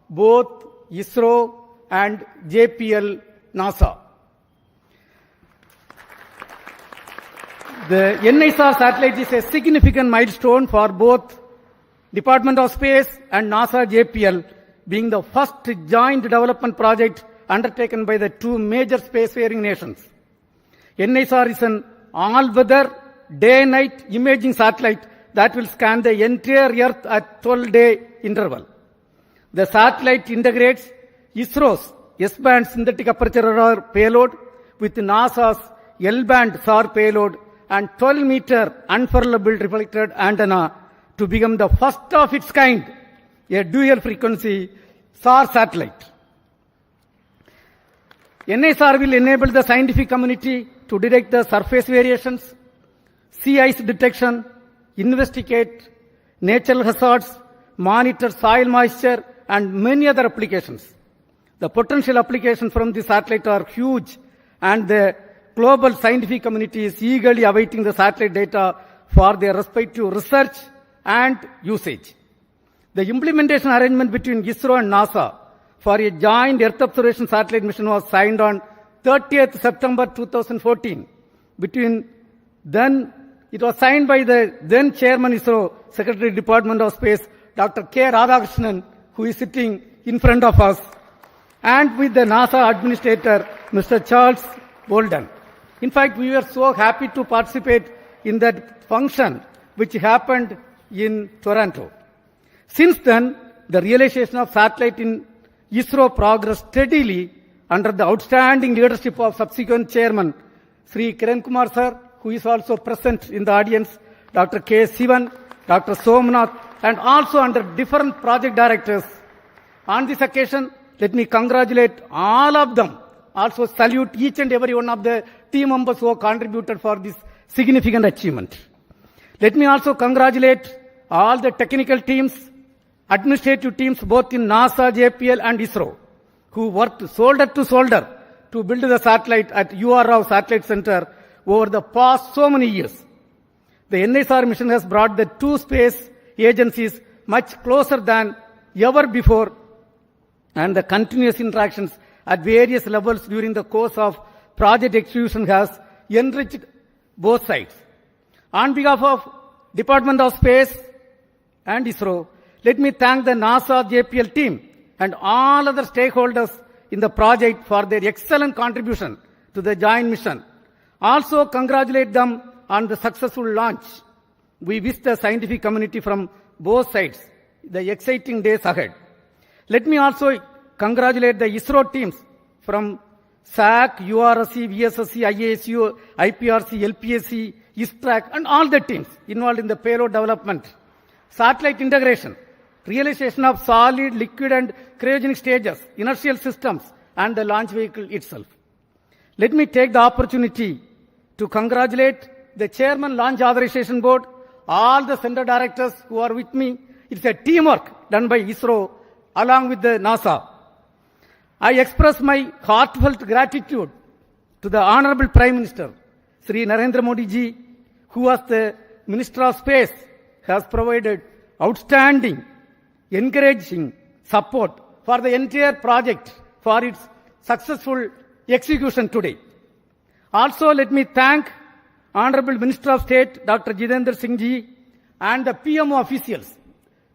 both ISRO and JPL NASA. The NISAR satellite is a significant milestone for both Department of Space and NASA JPL, being the first joint development project undertaken by the two major spacefaring nations. NISAR is an all-weather, day-night imaging satellite that will scan the entire Earth at 12-day interval. The satellite integrates ISRO's S-band synthetic aperture radar payload with NASA's L-band SAR payload and 12-meter unfurlable reflected antenna to become the first of its kind, a dual-frequency SAR satellite. NISAR will enable the scientific community to detect the surface variations, sea ice detection, investigate natural hazards, monitor soil moisture, and many other applications. The potential applications from the satellite are huge, and the global scientific community is eagerly awaiting the satellite data for their respective research and usage. The implementation arrangement between ISRO and NASA for a joint Earth observation satellite mission was signed on 30th September 2014. It was signed by the then Chairman ISRO, Secretary Department of Space, Dr. K. Radhakrishnan, who is sitting in front of us, and with the NASA Administrator, Mr. Charles Bolden. In fact, we were so happy to participate in that function which happened in Toronto. Since then, the realization of satellite in ISRO progressed steadily under the outstanding leadership of subsequent chairman, Sri Kiran Kumar sir, who is also present in the audience, Dr. K. Sivan, Dr. Somnath, and also under different project directors. On this occasion, let me congratulate all of them. Also salute each and every one of the team members who have contributed for this significant achievement. Let me also congratulate all the technical teams, administrative teams both in NASA, JPL and ISRO, who worked shoulder to shoulder to build the satellite at UR Rao Satellite Center over the past so many years. The NISAR mission has brought the two space agencies much closer than ever before, and the continuous interactions at various levels during the course of project execution has enriched both sides. On behalf of Department of Space and ISRO, let me thank the NASA JPL team and all other stakeholders in the project for their excellent contribution to the joint mission. Also congratulate them on the successful launch. We wish the scientific community from both sides the exciting days ahead. Let me also congratulate the ISRO teams from SAC, URSC, VSSC, IASU, IPRC, LPSC, ISTRAC, and all the teams involved in the payload development, satellite integration, realization of solid, liquid, and cryogenic stages, inertial systems, and the launch vehicle itself. Let me take the opportunity to congratulate the Chairman Launch Authorization Board, all the center directors who are with me. It's a teamwork done by ISRO along with the NASA. I express my heartfelt gratitude to the Honorable Prime Minister, Sri Narendra Modi ji, who was the Minister of Space, has provided outstanding, encouraging support for the entire project for its successful execution today. Also, let me thank Honorable Minister of State, Dr. Jitendra Singh ji, and the PMO officials.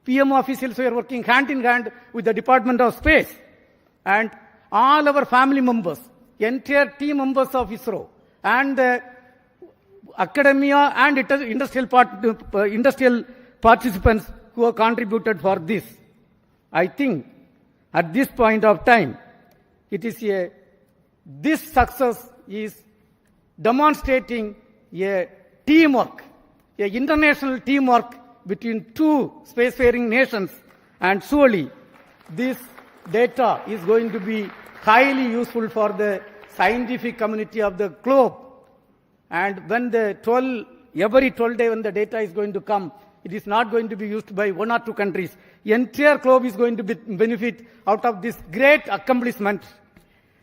PMO officials who are working hand in hand with the Department of Space, and all our family members, entire team members of ISRO, and the academia and industrial participants who have contributed for this. I think at this point of time, this success is demonstrating a teamwork, a international teamwork between two spacefaring nations, and surely this data is going to be highly useful for the scientific community of the globe. And when every 12 days when the data is going to come, it is not going to be used by one or two countries. The entire globe is going to benefit out of this great accomplishment.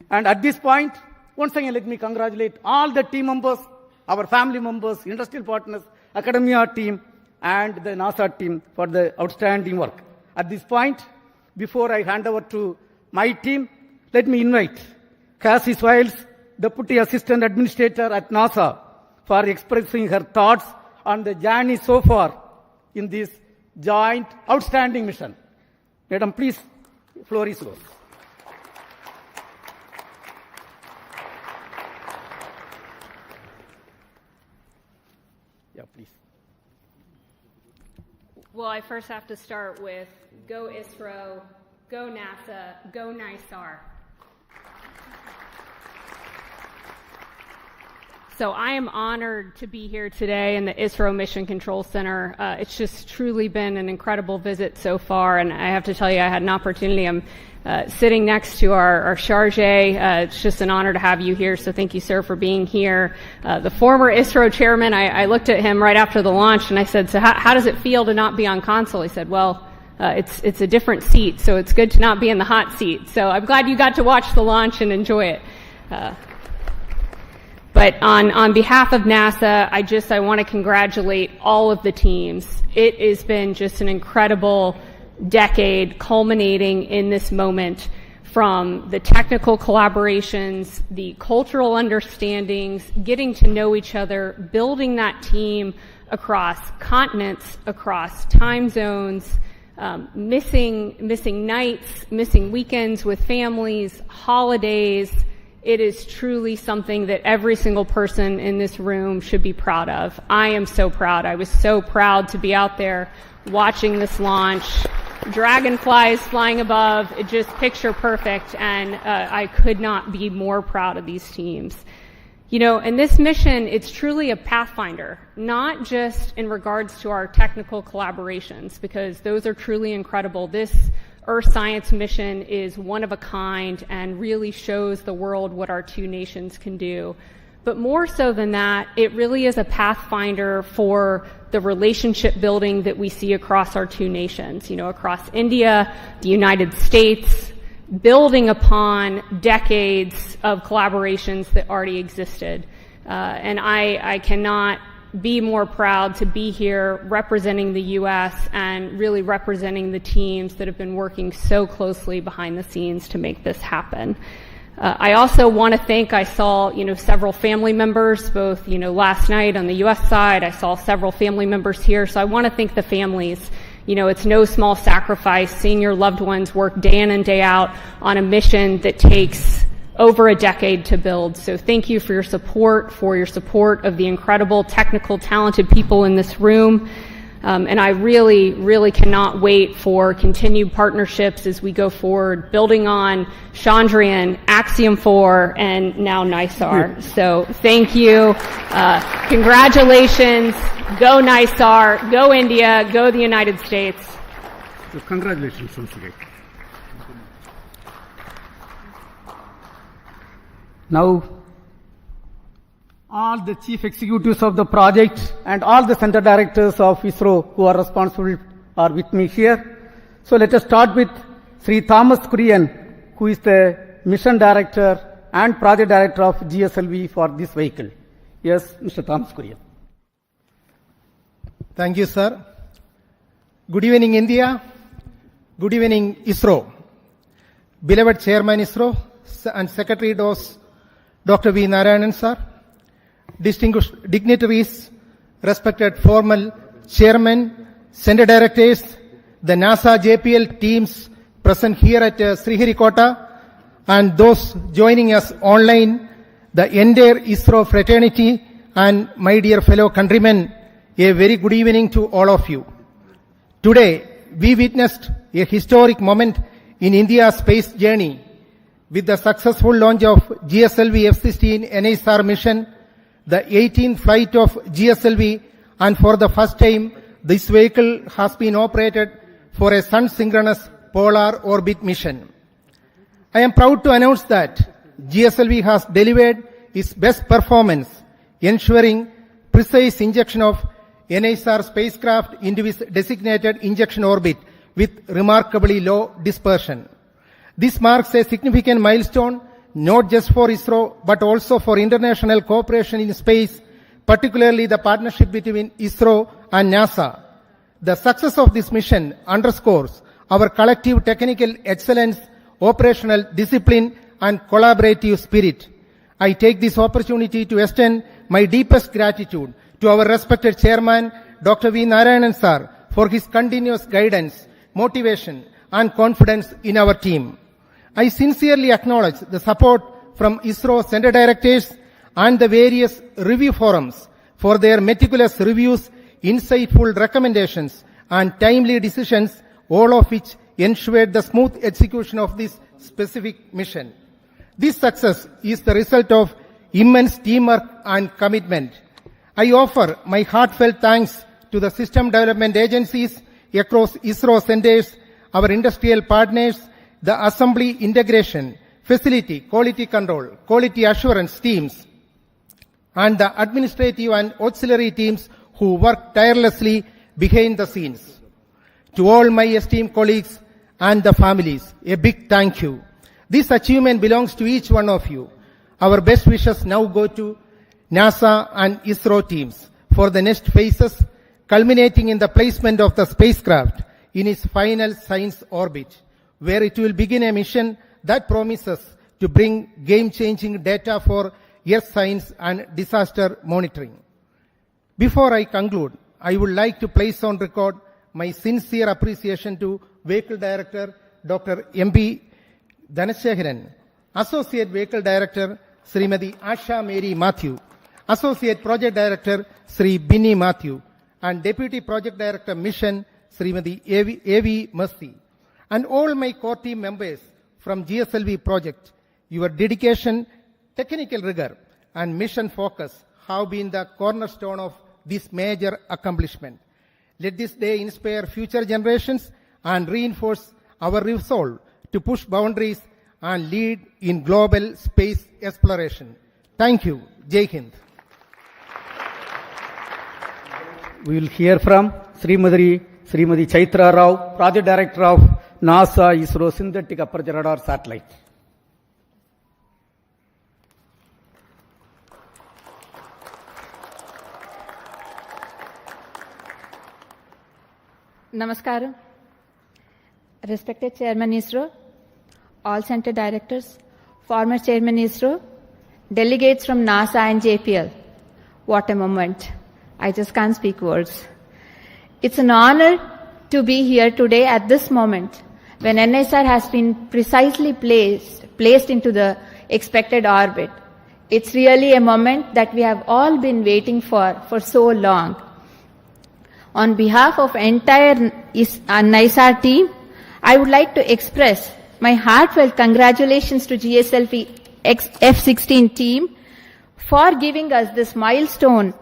And at this point, once again, let me congratulate all the team members, our family members, industrial partners, academia team, and the NASA team for the outstanding work. At this point, before I hand over to my team, let me invite Cassie Swiles, Deputy Assistant Administrator at NASA, for expressing her thoughts on the journey so far in this joint outstanding mission. Madam, please, floor is yours. Yeah, please. Well, I first have to start with go ISRO, go NASA, go NISAR. So I am honored to be here today in the ISRO Mission Control Center. It's just truly been an incredible visit so far, and I have to tell you, I had an opportunity. I'm sitting next to our charge. It's just an honor to have you here, so thank you, sir, for being here. The former ISRO chairman, I looked at him right after the launch, and I said, so how does it feel to not be on console? He said, well, it's a different seat, so it's good to not be in the hot seat. So I'm glad you got to watch the launch and enjoy it. But on behalf of NASA, I want to congratulate all of the teams. It has been just an incredible decade culminating in this moment, from the technical collaborations, the cultural understandings, getting to know each other, building that team across continents, across time zones, missing nights, missing weekends with families, holidays. It is truly something that every single person in this room should be proud of. I am so proud. I was so proud to be out there watching this launch. Dragonflies flying above, it just picture perfect, and I could not be more proud of these teams. You know, and this mission, it's truly a pathfinder, not just in regards to our technical collaborations, because those are truly incredible. This Earth Science mission is one of a kind and really shows the world what our two nations can do. But more so than that, it really is a pathfinder for the relationship building that we see across our two nations, you know, across India, the United States, building upon decades of collaborations that already existed. And I cannot be more proud to be here representing the U.S. and really representing the teams that have been working so closely behind the scenes to make this happen. I also want to thank, I saw, you know, several family members, both, you know, last night on the U.S. side. I saw several family members here, so I want to thank the families. it's no small sacrifice seeing your loved ones work day in and day out on a mission that takes over a decade to build. So thank you for your support of the incredible, technical, talented people in this room. And I really, really cannot wait for continued partnerships as we go forward, building on Chandrayaan, Axiom 4, and now NISAR. So thank you. Congratulations. Go NISAR. Go India. Go the United States. So congratulations once again. Now, all the chief executives of the project and all the center directors of ISRO who are responsible are with me here. So let us start with Sri Thomas Kurian, who is the mission director and project director of GSLV for this vehicle. Yes, Mr. Thomas Kurian. Thank you, sir. Good evening, India. Good evening, ISRO. Beloved Chairman ISRO and Secretary DOS, Dr. V. Narayanan, sir. Distinguished dignitaries, respected formal chairmen, center directors, the NASA JPL teams present here at Sriharikota, and those joining us online, the entire ISRO fraternity, and my dear fellow countrymen, a very good evening to all of you. Today, we witnessed a historic moment in India's space journey with the successful launch of GSLV-F16 NISAR mission, the 18th flight of GSLV, and for the first time, this vehicle has been operated for a sun-synchronous polar orbit mission. I am proud to announce that GSLV has delivered its best performance, ensuring precise injection of NISAR spacecraft into its designated injection orbit with remarkably low dispersion. This marks a significant milestone not just for ISRO, but also for international cooperation in space, particularly the partnership between ISRO and NASA. The success of this mission underscores our collective technical excellence, operational discipline, and collaborative spirit. I take this opportunity to extend my deepest gratitude to our respected chairman, Dr. V. Narayanan sir, for his continuous guidance, motivation, and confidence in our team. I sincerely acknowledge the support from ISRO center directors and the various review forums for their meticulous reviews, insightful recommendations, and timely decisions, all of which ensured the smooth execution of this specific mission. This success is the result of immense teamwork and commitment. I offer my heartfelt thanks to the system development agencies across ISRO centers, our industrial partners, the assembly integration, facility, quality control, quality assurance teams, and the administrative and auxiliary teams who work tirelessly behind the scenes. To all my esteemed colleagues and the families, a big thank you. This achievement belongs to each one of you. Our best wishes now go to NASA and ISRO teams for the next phases, culminating in the placement of the spacecraft in its final science orbit, where it will begin a mission that promises to bring game-changing data for Earth science and disaster monitoring. Before I conclude, I would like to place on record my sincere appreciation to Vehicle Director Dr. M.P. Dhanasekaran, Associate Vehicle Director Srimati Asha Mary Matthew, Associate Project Director Sri Binny Matthew, and Deputy Project Director Mission Srimati A.V. Mercy, and all my core team members from GSLV project. Your dedication, technical rigor, and mission focus have been the cornerstone of this major accomplishment. Let this day inspire future generations and reinforce our resolve to push boundaries and lead in global space exploration. Thank you. Jai Hind. We will hear from Srimati Chaitra Rao, Project Director of NASA-ISRO Synthetic Aperture Radar Satellite. Namaskaram. Respected Chairman ISRO, all center directors, former Chairman ISRO, delegates from NASA and JPL. What a moment. I just can't speak words. It's an honor to be here today at this moment when NISAR has been precisely placed into the expected orbit. It's really a moment that we have all been waiting for so long. On behalf of entire NISAR team, I would like to express my heartfelt congratulations to GSLV-F16 team for giving us this milestone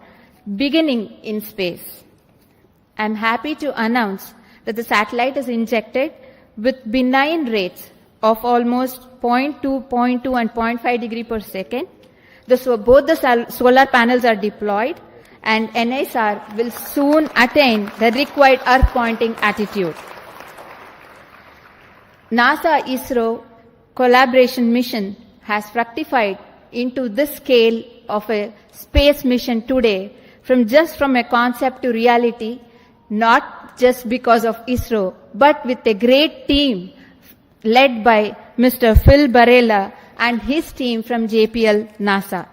beginning in space. I'm happy to announce that the satellite is injected with benign rates of almost 0.2, 0.2 and 0.5 degree per second. Both the solar panels are deployed and NISAR will soon attain the required Earth pointing attitude. NASA-ISRO collaboration mission has fructified into this scale of a space mission today from a concept to reality, not just because of ISRO, but with a great team led by Mr. Phil Barella and his team from JPL NASA.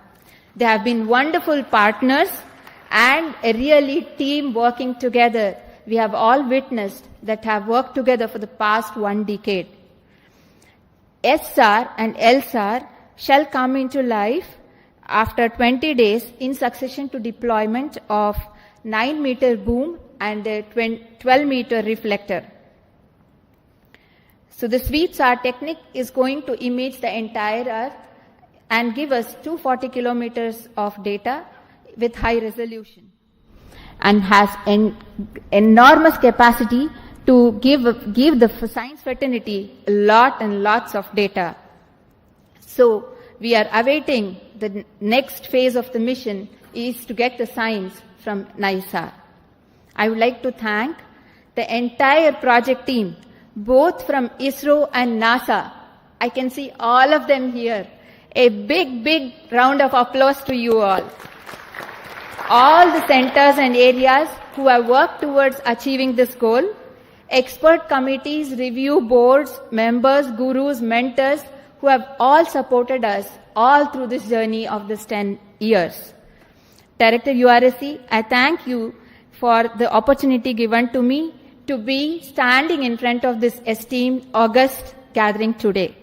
They have been wonderful partners and a really team working together. We have all witnessed that have worked together for the past 1 decade. SR and LSAR shall come into life after 20 days in succession to deployment of 9-meter boom and a 12-meter reflector. So the sweep-SAR technique is going to image the entire Earth and give us 240 kilometers of data with high resolution and has an enormous capacity to give the science fraternity a lot and lots of data. So we are awaiting the next phase of the mission is to get the science from NISAR. I would like to thank the entire project team, both from ISRO and NASA. I can see all of them here. A big round of applause to you all. All the centers and areas who have worked towards achieving this goal, expert committees, review boards, members, gurus, mentors, who have all supported us all through this journey of this 10 years. Director URSC, I thank you for the opportunity given to me to be standing in front of this esteemed August gathering today.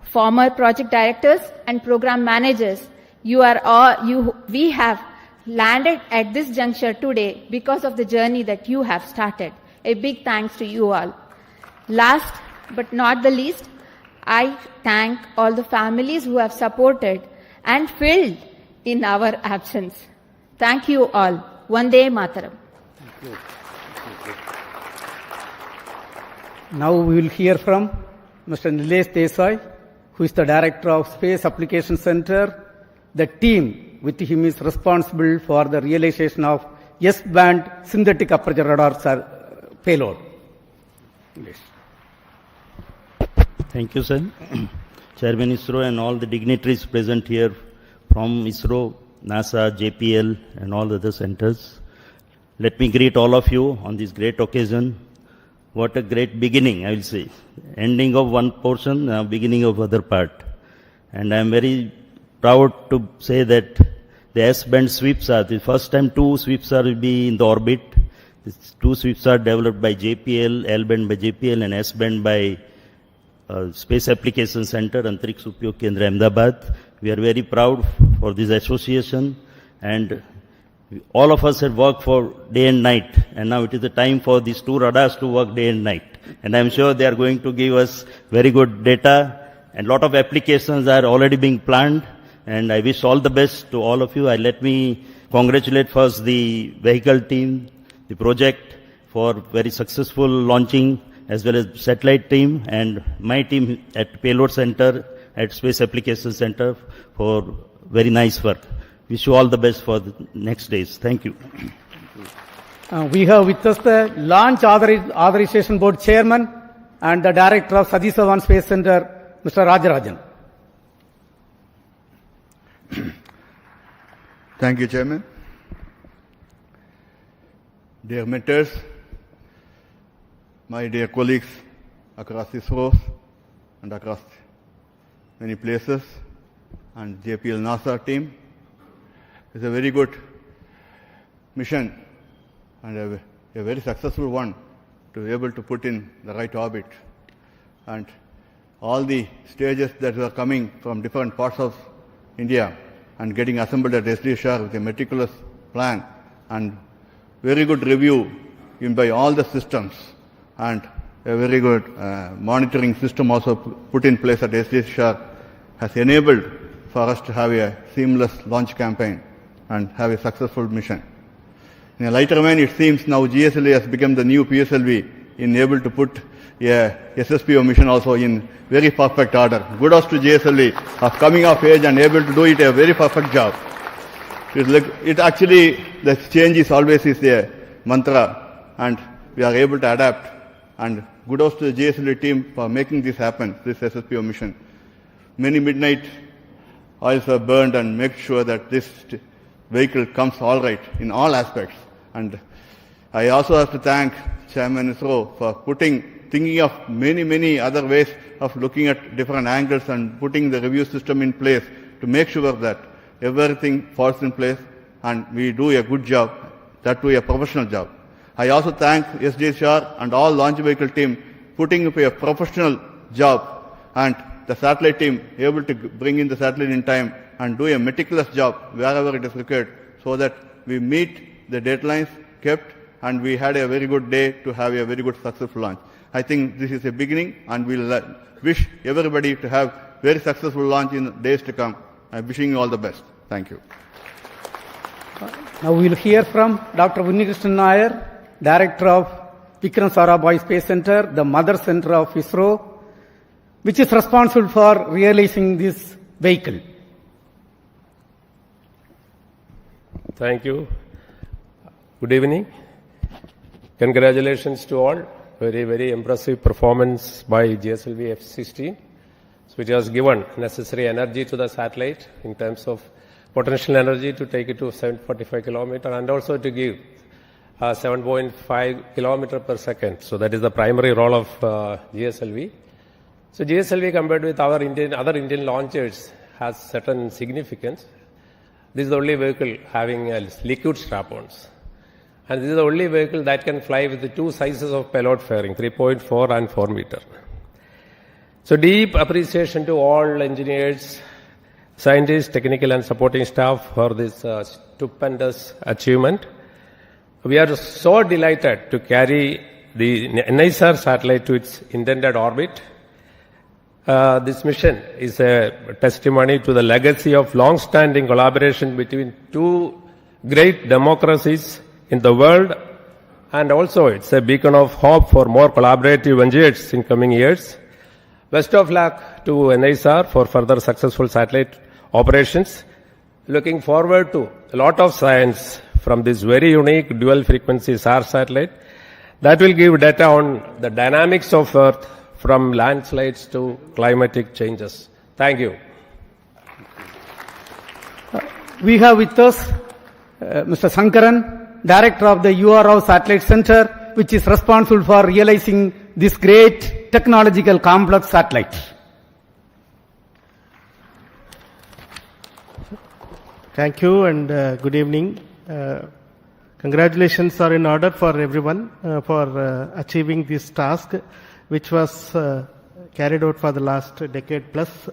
Former project directors and program managers, we have landed at this juncture today because of the journey that you have started. A big thanks to you all. Last but not the least, I thank all the families who have supported and filled in our absence. Thank you all. Vande Mataram. Now we will hear from Mr. Nilesh Desai, who is the Director of Space Application Center. The team with him is responsible for the realization of S-band synthetic aperture radar payload. Yes. Thank you, sir. Chairman ISRO and all the dignitaries present here from ISRO, NASA, JPL and all the other centers. Let me greet all of you on this great occasion. What a great beginning, I will say. Ending of one portion, beginning of other part. And I am very proud to say that the S-band sweeps are, the first time 2 sweeps are will be in the orbit. These 2 sweeps are developed by JPL, L-band by JPL and S-band by Space Application Center, Antariksh Upyog Kendra, Ahmedabad. We are very proud for this association and all of us have worked for day and night, and now it is the time for these 2 radars to work day and night. And I am sure they are going to give us very good data, and lot of applications are already being planned, and I wish all the best to all of you. Let me congratulate first the vehicle team, the project for very successful launching, as well as satellite team and my team at Payload Center, at Space Application Center for very nice work. Wish you all the best for the next days. Thank you. We have with us the Launch Authorization Board Chairman and the Director of Satish Dhawan Space Center, Mr. Rajarajan. Thank you, Chairman. Dear mentors, my dear colleagues across ISRO and across many places, and JPL NASA team, it's a very good mission and a a very successful one to be able to put in the right orbit. And all the stages that were coming from different parts of India and getting assembled at SDSR with a meticulous plan and very good review in by all the systems and a very good monitoring system also put in place at SDSR has enabled for us to have a seamless launch campaign and have a successful mission. In a lighter vein, it seems now GSLV has become the new PSLV in able to put a SSPO mission also in very perfect order. Kudos to GSLV of coming of age and able to do it a very perfect job. It actually, the change is always is a mantra and we are able to adapt, and kudos to the GSLV team for making this happen, this SSPO mission. Many midnight oils are burned and make sure that this vehicle comes all right in all aspects. And I also have to thank Chairman ISRO for thinking of many other ways of looking at different angles and putting the review system in place to make sure that everything falls in place and we do a good job, that too a professional job. I also thank SDSR and all launch vehicle team putting up a professional job, and the satellite team able to bring in the satellite in time and do a meticulous job wherever it is required so that we meet the deadlines kept and we had a very good day to have a very good successful launch. I think this is a beginning and we'll wish everybody to have very successful launch in days to come. I'm wishing you all the best. Thank you. Now we will hear from Dr. Unnikrishnan Nair, Director of Vikram Sarabhai Space Center, the mother center of ISRO, which is responsible for realizing this vehicle. Thank you. Good evening. Congratulations to all. Very impressive performance by GSLV-F16, which has given necessary energy to the satellite in terms of potential energy to take it to 745 kilometer and also to give 7.5 kilometer per second. So that is the primary role of GSLV. So GSLV compared with our other Indian launchers has certain significance. This is the only vehicle having liquid strap-ons. And this is the only vehicle that can fly with the two sizes of payload fairing, 3.4 and 4 meter. So deep appreciation to all engineers, scientists, technical and supporting staff for this stupendous achievement. We are so delighted to carry the NISAR satellite to its intended orbit. This mission is a testimony to the legacy of long-standing collaboration between two great democracies in the world, and also it's a beacon of hope for more collaborative ventures in coming years. Best of luck to NISAR for further successful satellite operations. Looking forward to a lot of science from this very unique dual frequency SAR satellite that will give data on the dynamics of Earth from landslides to climatic changes. Thank you. We have with us Mr. Sankaran, Director of the URO Satellite Center, which is responsible for realizing this great technological complex satellite. Thank you and good evening. Congratulations are in order for everyone for achieving this task, which was carried out for the last decade plus.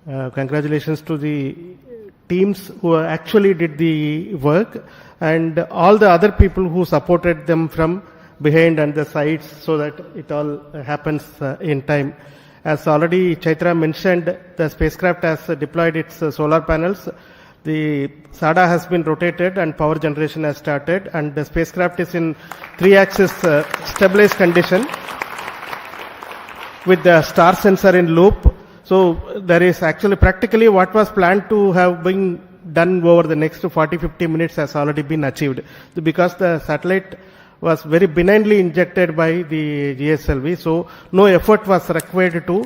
Congratulations to the teams who actually did the work and all the other people who supported them from behind and the sides so that it all happens in time. As already Chaitra mentioned, the spacecraft has deployed its solar panels. The SADA has been rotated and power generation has started, and the spacecraft is in 3-axis stabilized condition with the star sensor in loop. So there is actually practically what was planned to have been done over the next 40-50 minutes has already been achieved, because the satellite was very benignly injected by the GSLV, so no effort was required to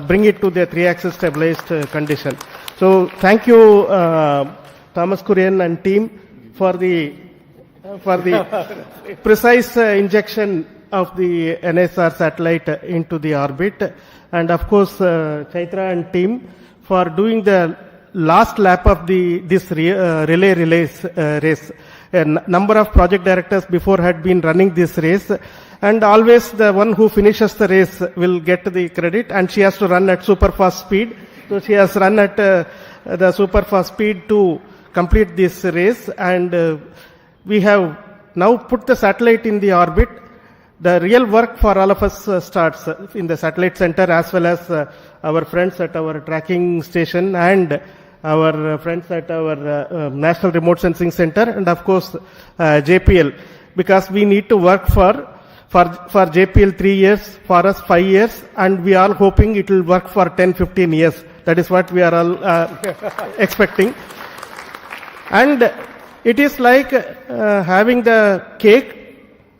bring it to the 3-axis stabilized condition. So thank you, Thomas Kurian and team for the precise injection of the NISAR satellite into the orbit, and of course Chaitra and team for doing the last lap of this relay race. number of project directors before had been running this race, and always the one who finishes the race will get the credit, and she has to run at super fast speed. So she has run at the super fast speed to complete this race, and we have now put the satellite in the orbit. The real work for all of us starts in the satellite center, as well as our friends at our tracking station and our friends at our National Remote Sensing Center, and of course JPL, because we need to work for JPL 3 years, for us 5 years, and we are hoping it will work for 10-15 years. That is what we are all expecting. And it is like having the cake,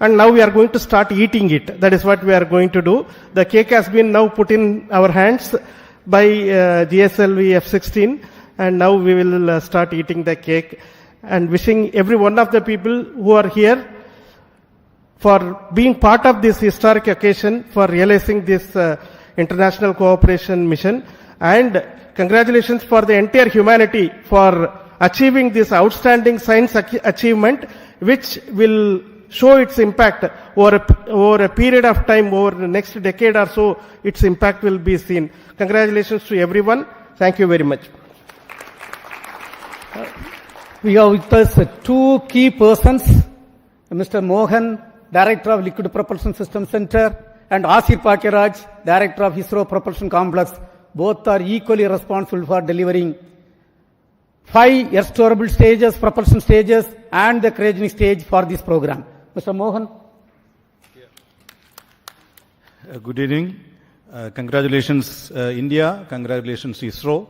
and now we are going to start eating it. That is what we are going to do. The cake has been now put in our hands by GSLV-F16, and now we will start eating the cake. And wishing every one of the people who are here for being part of this historic occasion, for realizing this international cooperation mission, and congratulations for the entire humanity for achieving this outstanding science achievement, which will show its impact over a period of time, over the next decade or so. Its impact will be seen. Congratulations to everyone. Thank you very much. We have with us two key persons, Mr. Mohan, Director of Liquid Propulsion System Center, and Asir Pakiraj, Director of ISRO Propulsion Complex. Both are equally responsible for delivering 5 air-storable stages, propulsion stages, and the cryogenic stage for this program. Mr. Mohan. Good evening. Congratulations, India. Congratulations, ISRO.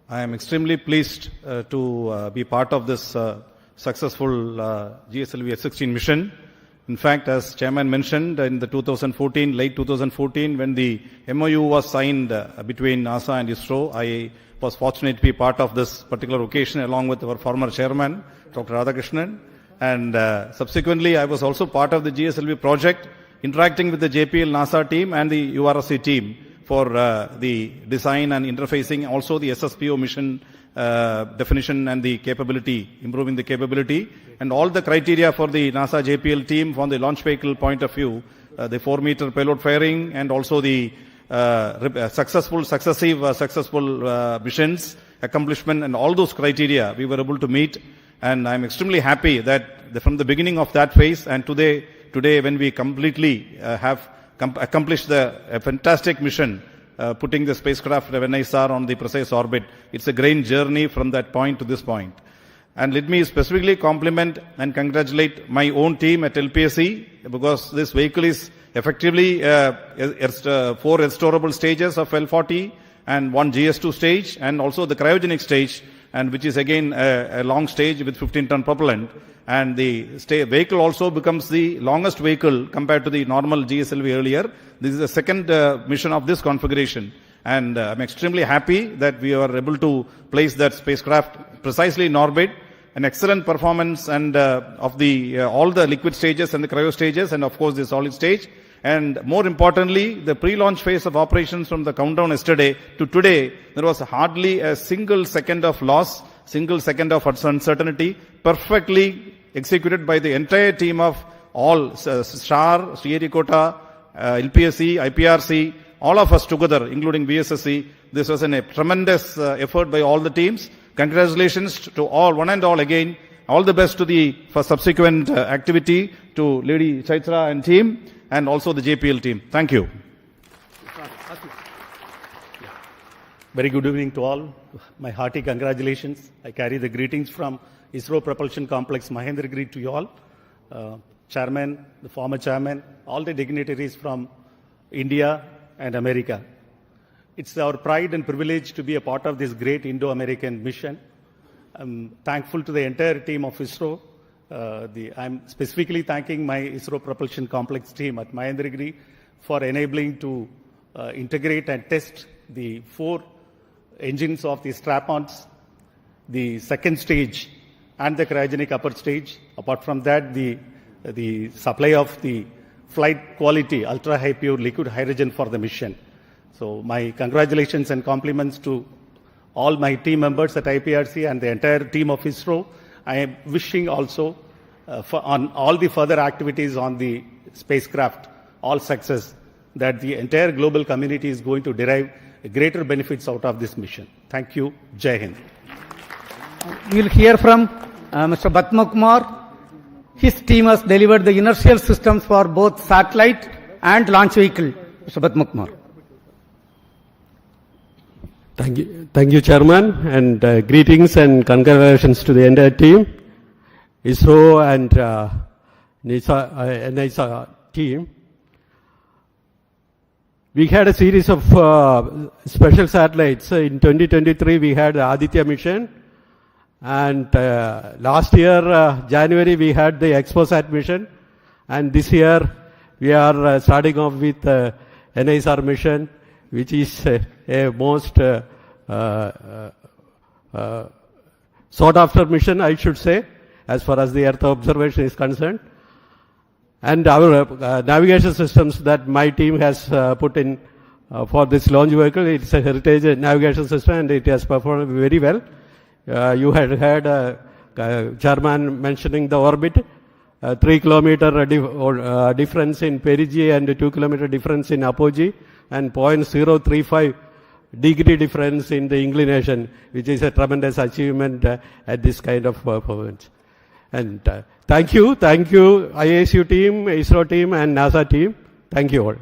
I am extremely pleased to be part of this successful GSLV-F16 mission. In fact, as Chairman mentioned, in the late 2014, when the MOU was signed between NASA and ISRO, I was fortunate to be part of this particular occasion along with our former chairman, Dr. Radhakrishnan. And subsequently, I was also part of the GSLV project, interacting with the JPL NASA team and the URSC team for the design and interfacing, also the SSPO mission definition and the capability, improving the capability, and all the criteria for the NASA JPL team from the launch vehicle point of view, the 4-meter payload firing, and also the successful missions, accomplishment, and all those criteria we were able to meet. And I'm extremely happy that from the beginning of that phase and today when we completely have accomplished a fantastic mission, putting the spacecraft of NISAR on the precise orbit. It's a great journey from that point to this point. And let me specifically compliment and congratulate my own team at LPSC, because this vehicle is effectively 4 restorable stages of L40 and 1 GS2 stage, and also the cryogenic stage, and which is again a long stage with 15-ton propellant. And the vehicle also becomes the longest vehicle compared to the normal GSLV earlier. This is the second mission of this configuration. And I'm extremely happy that we are able to place that spacecraft precisely in orbit. An excellent performance and of the all the liquid stages and the cryo stages, and of course the solid stage. And more importantly, the pre-launch phase of operations from the countdown yesterday to today, there was hardly a single second of loss, single second of uncertainty, perfectly executed by the entire team of all STAR, Sriharikota, LPSC, IPRC, all of us together, including VSSC. This was a tremendous effort by all the teams. Congratulations to all, one and all again. All the best for subsequent activity to Lady Chaitra and team, and also the JPL team. Thank you. Very good evening to all. My hearty congratulations. I carry the greetings from ISRO Propulsion Complex Mahendragiri to you all. Chairman, the former chairman, all the dignitaries from India and America. It's our pride and privilege to be a part of this great Indo-American mission. I'm thankful to the entire team of ISRO. I'm specifically thanking my ISRO Propulsion Complex team at Mahendragiri for enabling to integrate and test the 4 engines of the strap-ons, the second stage, and the cryogenic upper stage. Apart from that, the supply of the flight quality, ultra-high pure liquid hydrogen for the mission. So my congratulations and compliments to all my team members at IPRC and the entire team of ISRO. I am wishing also on all the further activities on the spacecraft, all success, that the entire global community is going to derive greater benefits out of this mission. Thank you. Jai Hind. We will hear from Mr. Batma Kumar. His team has delivered the inertial systems for both satellite and launch vehicle. Mr. Batma Kumar. Thank you, Chairman, and greetings and congratulations to the entire team, ISRO and NISAR team. We had a series of special satellites. In 2023, we had the Aditya mission, and last year, January, we had the ExpoSat mission, and this year, we are starting off with NISAR mission, which is a most sought after mission, I should say, as far as the Earth observation is concerned. And our navigation systems that my team has put in for this launch vehicle, it's a heritage navigation system and it has performed very well. You had heard Chairman mentioning the orbit, 3 kilometer difference in perigee and 2 kilometer difference in apogee, and 0.035 degree difference in the inclination, which is a tremendous achievement at this kind of performance. And thank you, ISU team, ISRO team, and NASA team. Thank you all.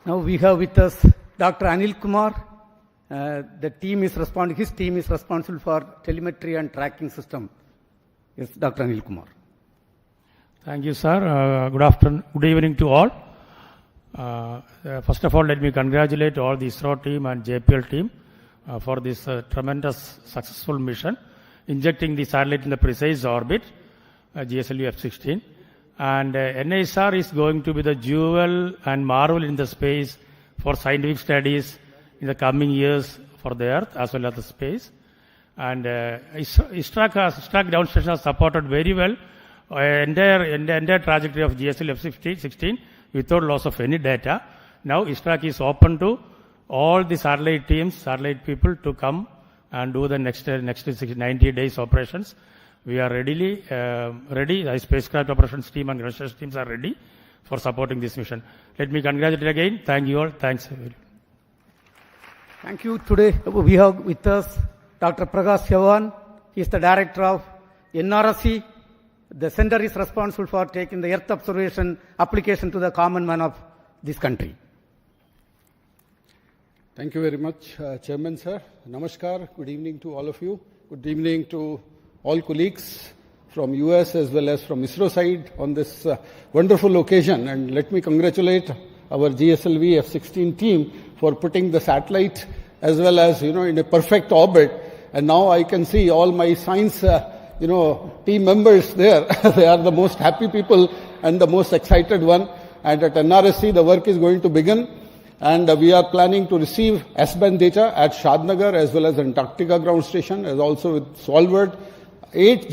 Now we have with us Dr. Anil Kumar. His team is responsible for telemetry and tracking system. Yes, Dr. Anil Kumar. Thank you, sir. Good evening to all. First of all, let me congratulate all the ISRO team and JPL team for this tremendous successful mission, injecting the satellite in the precise orbit, GSLV-F16. And NISAR is going to be the jewel and marvel in the space for scientific studies in the coming years for the Earth as well as the space. And ISRO ground station has supported very well entire trajectory of GSLV-F16 without loss of any data. Now ISRO is open to all the satellite teams, satellite people to come and do the next 90 days operations. We are ready. The spacecraft operations team and research teams are ready for supporting this mission. Let me congratulate again. Thank you all. Thanks. Thank you. Today we have with us Dr. Prakash Chavan. He is the director of NRSC. The center is responsible for taking the Earth observation application to the common man of this country. Thank you very much, Chairman, sir. Namaskar. Good evening to all of you. Good evening to all colleagues from US as well as from ISRO side on this wonderful occasion. And let me congratulate our GSLV-F16 team for putting the satellite as well as, in a perfect orbit. And now I can see all my science, team members there. They are the most happy people and the most excited one. And at NRSC, the work is going to begin. And we are planning to receive S-band data at Shadnagar as well as Antarctica ground station, as also with Svalbard. 8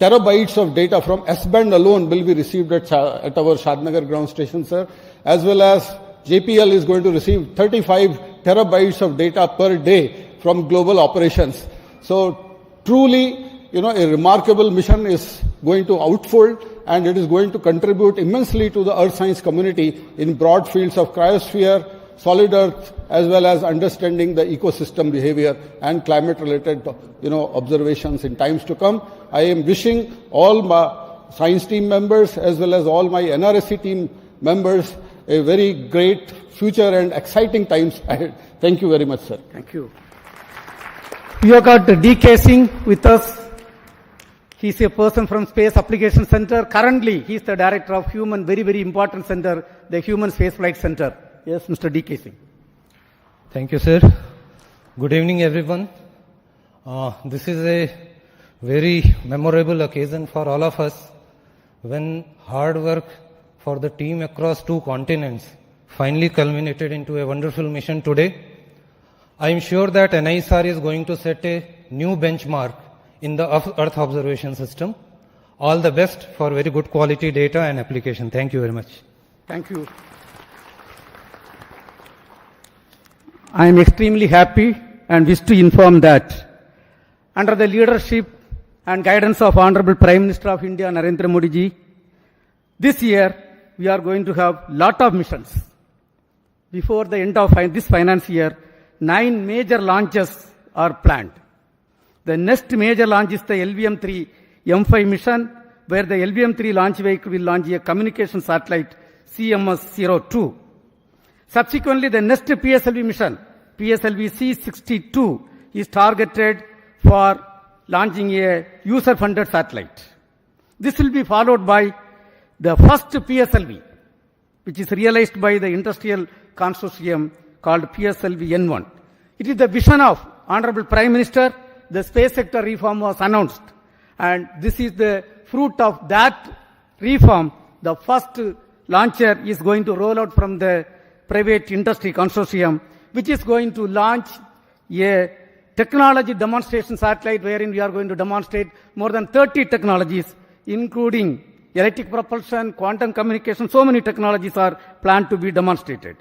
terabytes of data from S-band alone will be received at our Shadnagar ground station, sir. As well as JPL is going to receive 35 terabytes of data per day from global operations. So truly, a remarkable mission is going to unfold, and it is going to contribute immensely to the earth science community in broad fields of cryosphere, solid earth, as well as understanding the ecosystem behavior and climate related, observations in times to come. I am wishing all my science team members as well as all my NRSC team members a very great future and exciting times ahead. Thank you very much, sir. Thank you. We have got D.K. Singh with us. He is a person from Space Application Center. Currently, he is the director of very, very important center, the Human Spaceflight Center. Yes, Mr. D.K. Singh. Thank you, sir. Good evening, everyone. This is a very memorable occasion for all of us when hard work for the team across 2 continents finally culminated into a wonderful mission today. I am sure that NISAR is going to set a new benchmark in the Earth observation system. All the best for very good quality data and application. Thank you very much. Thank you. I am extremely happy and wish to inform that under the leadership and guidance of Honorable Prime Minister of India, Narendra Modi ji, this year we are going to have lot of missions. Before the end of this finance year, 9 major launches are planned. The next major launch is the LVM-3 M5 mission, where the LVM-3 launch vehicle will launch a communication satellite CMS-02. Subsequently, the next PSLV mission, PSLV-C62, is targeted for launching a user-funded satellite. This will be followed by the first PSLV, which is realized by the industrial consortium called PSLV-N1. It is the vision of Honorable Prime Minister. The space sector reform was announced, and this is the fruit of that reform. The first launcher is going to roll out from the private industry consortium, which is going to launch a technology demonstration satellite wherein we are going to demonstrate more than 30 technologies, including electric propulsion, quantum communication. So many technologies are planned to be demonstrated.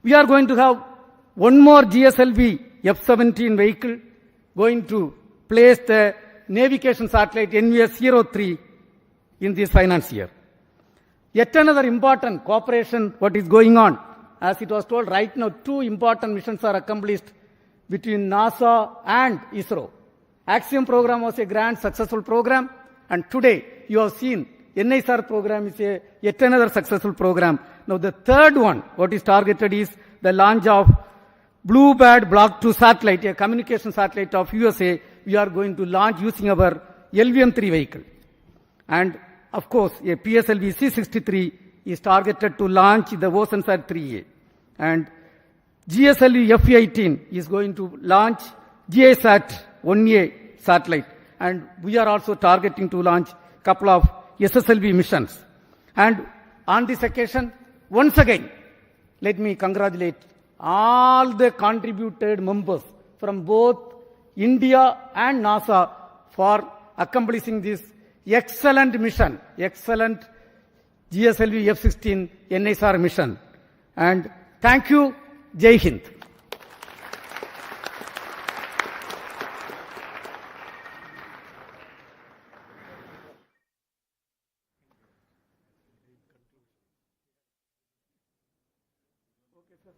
We are going to have one more GSLV-F16 vehicle going to place the navigation satellite NVS-03 in this finance year. Yet another important cooperation, what is going on, as it was told right now, 2 important missions are accomplished between NASA and ISRO. Axiom program was a grand successful program, and today you have seen NISAR program is yet another successful program. Now the third one, what is targeted is the launch of Bluebird Block 2 satellite, a communication satellite of USA. We are going to launch using our LVM-3 vehicle. And of course, a PSLV C63 is targeted to launch the OceanSat 3A. And GSLV-F16 is going to launch GISAT 1A satellite. And we are also targeting to launch a couple of SSLV missions. And on this occasion, once again, let me congratulate all the contributed members from both India and NASA for accomplishing this excellent mission, excellent GSLV-F16 NISAR mission. And thank you. Jai Hind. Okay, sir.